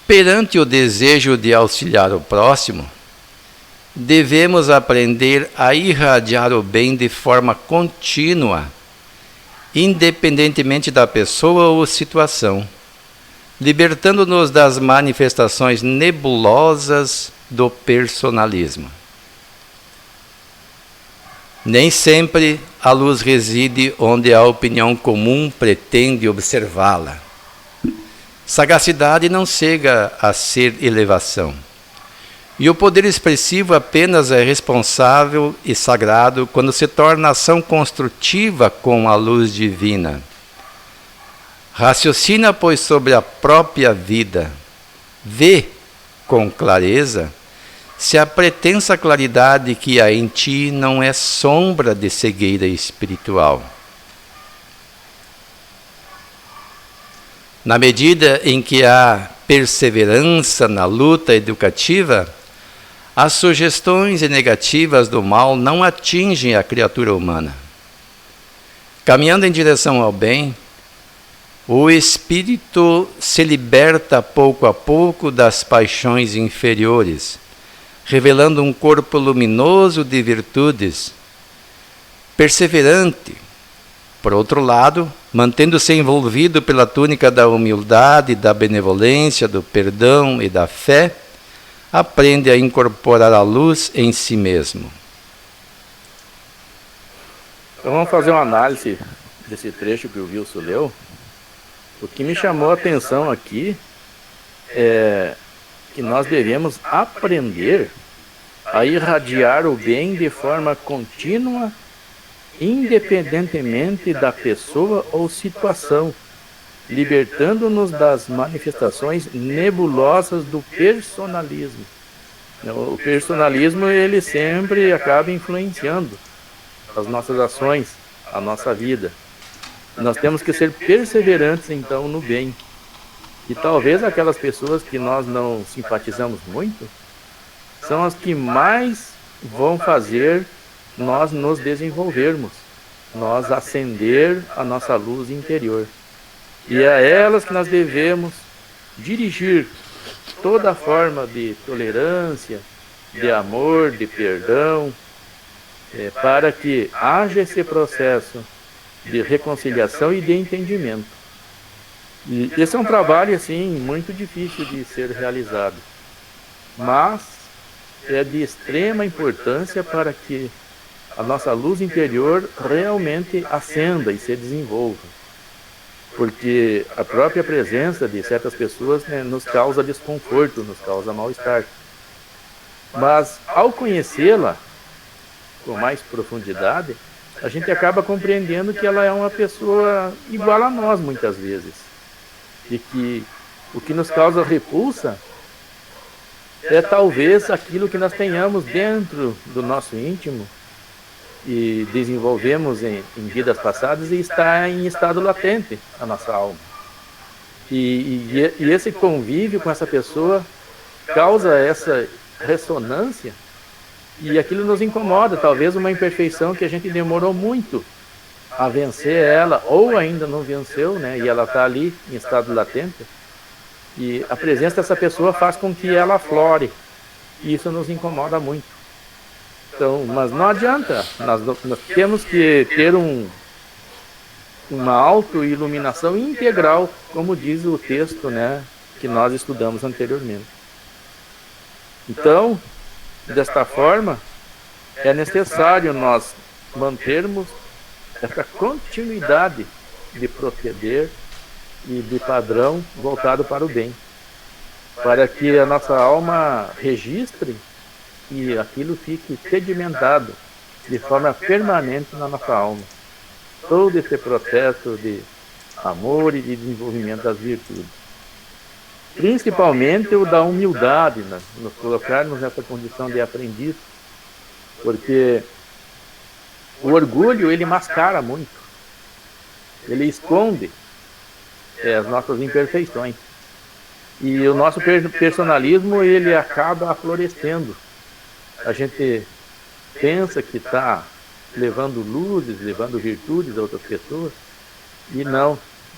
Perante o desejo de auxiliar o próximo, devemos aprender a irradiar o bem de forma contínua, independentemente da pessoa ou situação, libertando-nos das manifestações nebulosas do personalismo. Nem sempre a luz reside onde a opinião comum pretende observá-la. Sagacidade não chega a ser elevação. E o poder expressivo apenas é responsável e sagrado quando se torna ação construtiva com a luz divina. Raciocina, pois, sobre a própria vida. Vê com clareza se a pretensa claridade que há em ti não é sombra de cegueira espiritual. Na medida em que há perseverança na luta educativa, as sugestões negativas do mal não atingem a criatura humana. Caminhando em direção ao bem, o espírito se liberta pouco a pouco das paixões inferiores, revelando um corpo luminoso de virtudes, perseverante. Por outro lado, mantendo-se envolvido pela túnica da humildade, da benevolência, do perdão e da fé, aprende a incorporar a luz em si mesmo. Então vamos fazer uma análise desse trecho que o Wilson leu. O que me chamou a atenção aqui é que nós devemos aprender a irradiar o bem de forma contínua, independentemente da pessoa ou situação, libertando-nos das manifestações nebulosas do personalismo. O personalismo, ele sempre acaba influenciando as nossas ações, a nossa vida. Nós temos que ser perseverantes, então, no bem. E talvez aquelas pessoas que nós não simpatizamos muito, são as que mais vão fazer nós nos desenvolvermos, nós acender a nossa luz interior. E é a elas que nós devemos dirigir toda forma de tolerância, de amor, de perdão, para que haja esse processo de reconciliação e de entendimento. E esse é um trabalho, assim, muito difícil de ser realizado, mas é de extrema importância para que a nossa luz interior realmente acenda e se desenvolva. Porque a própria presença de certas pessoas, nos causa desconforto, nos causa mal-estar. Mas ao conhecê-la com mais profundidade, a gente acaba compreendendo que ela é uma pessoa igual a nós muitas vezes. E que o que nos causa repulsa é talvez aquilo que nós tenhamos dentro do nosso íntimo e desenvolvemos em vidas passadas e está em estado latente a nossa alma. E esse convívio com essa pessoa causa essa ressonância e aquilo nos incomoda, talvez uma imperfeição que a gente demorou muito a vencer ela, ou ainda não venceu, né? E ela está ali em estado latente. E a presença dessa pessoa faz com que ela aflore, e isso nos incomoda muito. Então, mas não adianta, nós temos que ter uma autoiluminação integral, como diz o texto, né, que nós estudamos anteriormente. Então, desta forma, é necessário nós mantermos essa continuidade de proceder e de padrão voltado para o bem, para que a nossa alma registre e aquilo fique sedimentado de forma permanente na nossa alma. Todo esse processo de amor e de desenvolvimento das virtudes. Principalmente o da humildade, né? Nos colocarmos nessa condição de aprendiz, porque o orgulho, ele mascara muito, ele esconde as nossas imperfeições. E o nosso personalismo, ele acaba florescendo. A gente pensa que está levando luzes, levando virtudes a outras pessoas, e não,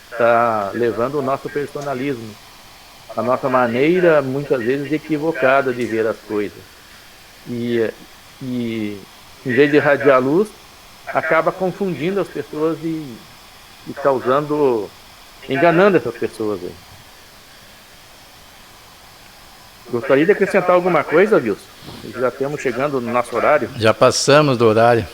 está levando o nosso personalismo, a nossa maneira, muitas vezes, equivocada de ver as coisas. E em vez de irradiar luz, acaba confundindo as pessoas e enganando essas pessoas aí. Gostaria de acrescentar alguma coisa, Wilson? Já estamos chegando no nosso horário. Já passamos do horário.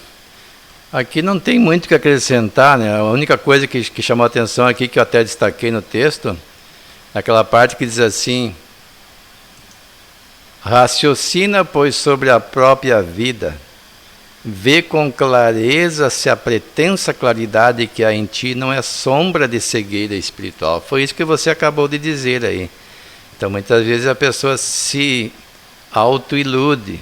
Aqui não tem muito o que acrescentar, né? A única coisa que chamou a atenção aqui, que eu até destaquei no texto, naquela parte que diz assim: raciocina, pois, sobre a própria vida, vê com clareza se a pretensa claridade que há em ti não é sombra de cegueira espiritual. Foi isso que você acabou de dizer aí. Então, muitas vezes a pessoa se autoilude,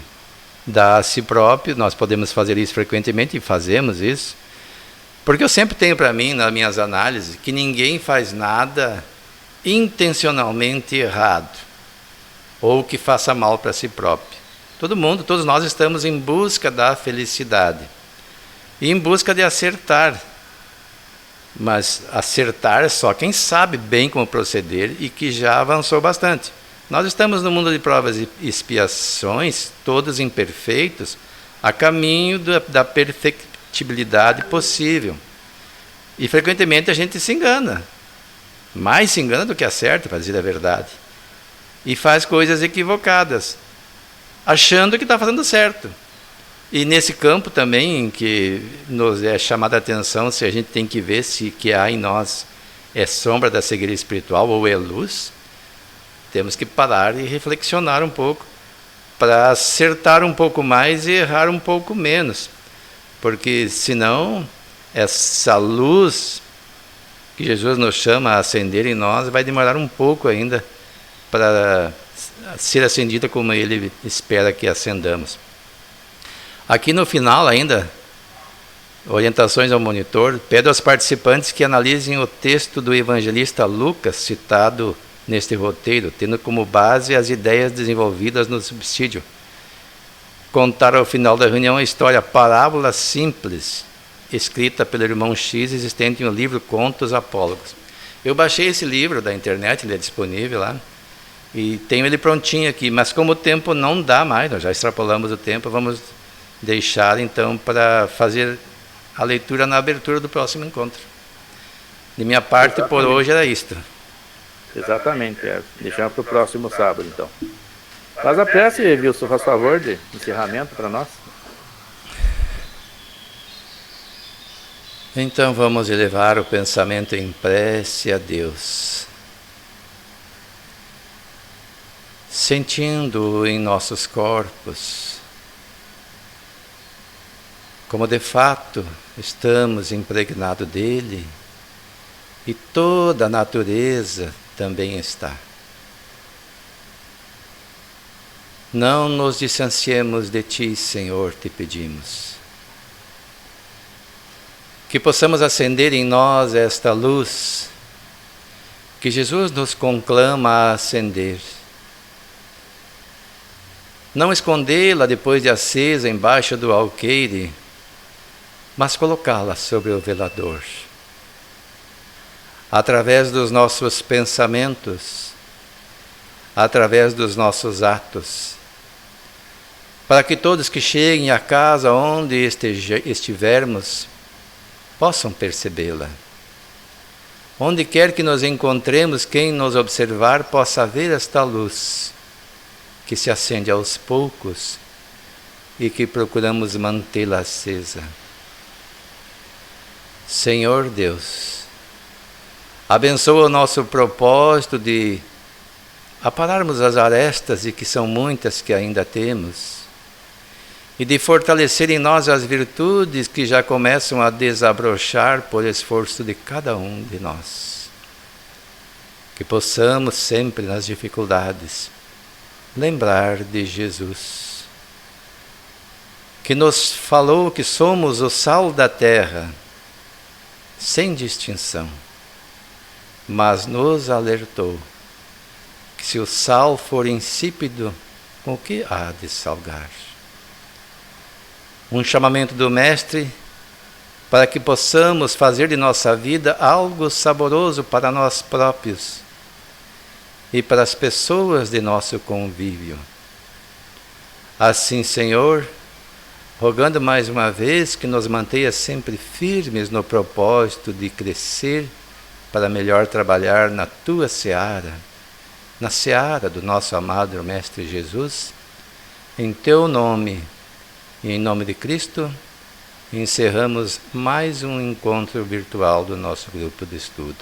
dá a si próprio. Nós podemos fazer isso frequentemente e fazemos isso, porque eu sempre tenho para mim, nas minhas análises, que ninguém faz nada intencionalmente errado ou que faça mal para si próprio. Todo mundo, todos nós estamos em busca da felicidade e em busca de acertar. Mas acertar é só quem sabe bem como proceder e que já avançou bastante. Nós estamos no mundo de provas e expiações, todos imperfeitos, a caminho da perfectibilidade possível. E frequentemente a gente se engana. Mais se engana do que acerta, para dizer a verdade. E faz coisas equivocadas, achando que está fazendo certo. E nesse campo também, em que nos é chamada a atenção se a gente tem que ver se o que há em nós é sombra da cegueira espiritual ou é luz, temos que parar e reflexionar um pouco, para acertar um pouco mais e errar um pouco menos. Porque senão, essa luz que Jesus nos chama a acender em nós vai demorar um pouco ainda para ser acendida como Ele espera que acendamos. Aqui no final ainda, orientações ao monitor, peço aos participantes que analisem o texto do evangelista Lucas, citado neste roteiro, tendo como base as ideias desenvolvidas no subsídio. Contar ao final da reunião a história Parábola Simples, escrita pelo irmão X, existente em um livro Contos Apólogos. Eu baixei esse livro da internet, ele é disponível lá, e tenho ele prontinho aqui, mas como o tempo não dá mais, nós já extrapolamos o tempo, vamos deixar então para fazer a leitura na abertura do próximo encontro. De minha parte, por hoje era isto. Exatamente, deixar para o próximo sábado, então. Faz a prece, Wilson, faz favor de encerramento para nós. Então vamos elevar o pensamento em prece a Deus. sentindo em nossos corpos como de fato estamos impregnados dele e toda a natureza também está. Não nos distanciemos de ti, Senhor, te pedimos. Que possamos acender em nós esta luz que Jesus nos conclama a acender. Não escondê-la depois de acesa embaixo do alqueire, mas colocá-la sobre o velador. Através dos nossos pensamentos, através dos nossos atos, para que todos que cheguem à casa onde estivermos possam percebê-la. Onde quer que nos encontremos, quem nos observar possa ver esta luz que se acende aos poucos e que procuramos mantê-la acesa. Senhor Deus, abençoa o nosso propósito de apararmos as arestas, e que são muitas que ainda temos, e de fortalecer em nós as virtudes que já começam a desabrochar por esforço de cada um de nós. Que possamos sempre nas dificuldades lembrar de Jesus, que nos falou que somos o sal da terra, sem distinção, mas nos alertou que se o sal for insípido, o que há de salgar? Um chamamento do Mestre para que possamos fazer de nossa vida algo saboroso para nós próprios e para as pessoas de nosso convívio. Assim, Senhor, rogando mais uma vez que nos mantenha sempre firmes no propósito de crescer para melhor trabalhar na Tua seara, na seara do nosso amado Mestre Jesus, em Teu nome e em nome de Cristo, encerramos mais um encontro virtual do nosso grupo de estudo.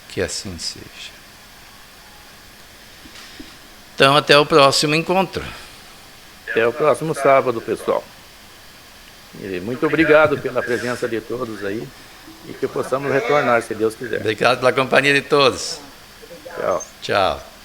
Que assim seja. Então, até o próximo encontro. Até o próximo sábado, pessoal. E muito obrigado pela presença de todos aí e que possamos retornar, se Deus quiser. Obrigado pela companhia de todos. Tchau. Tchau.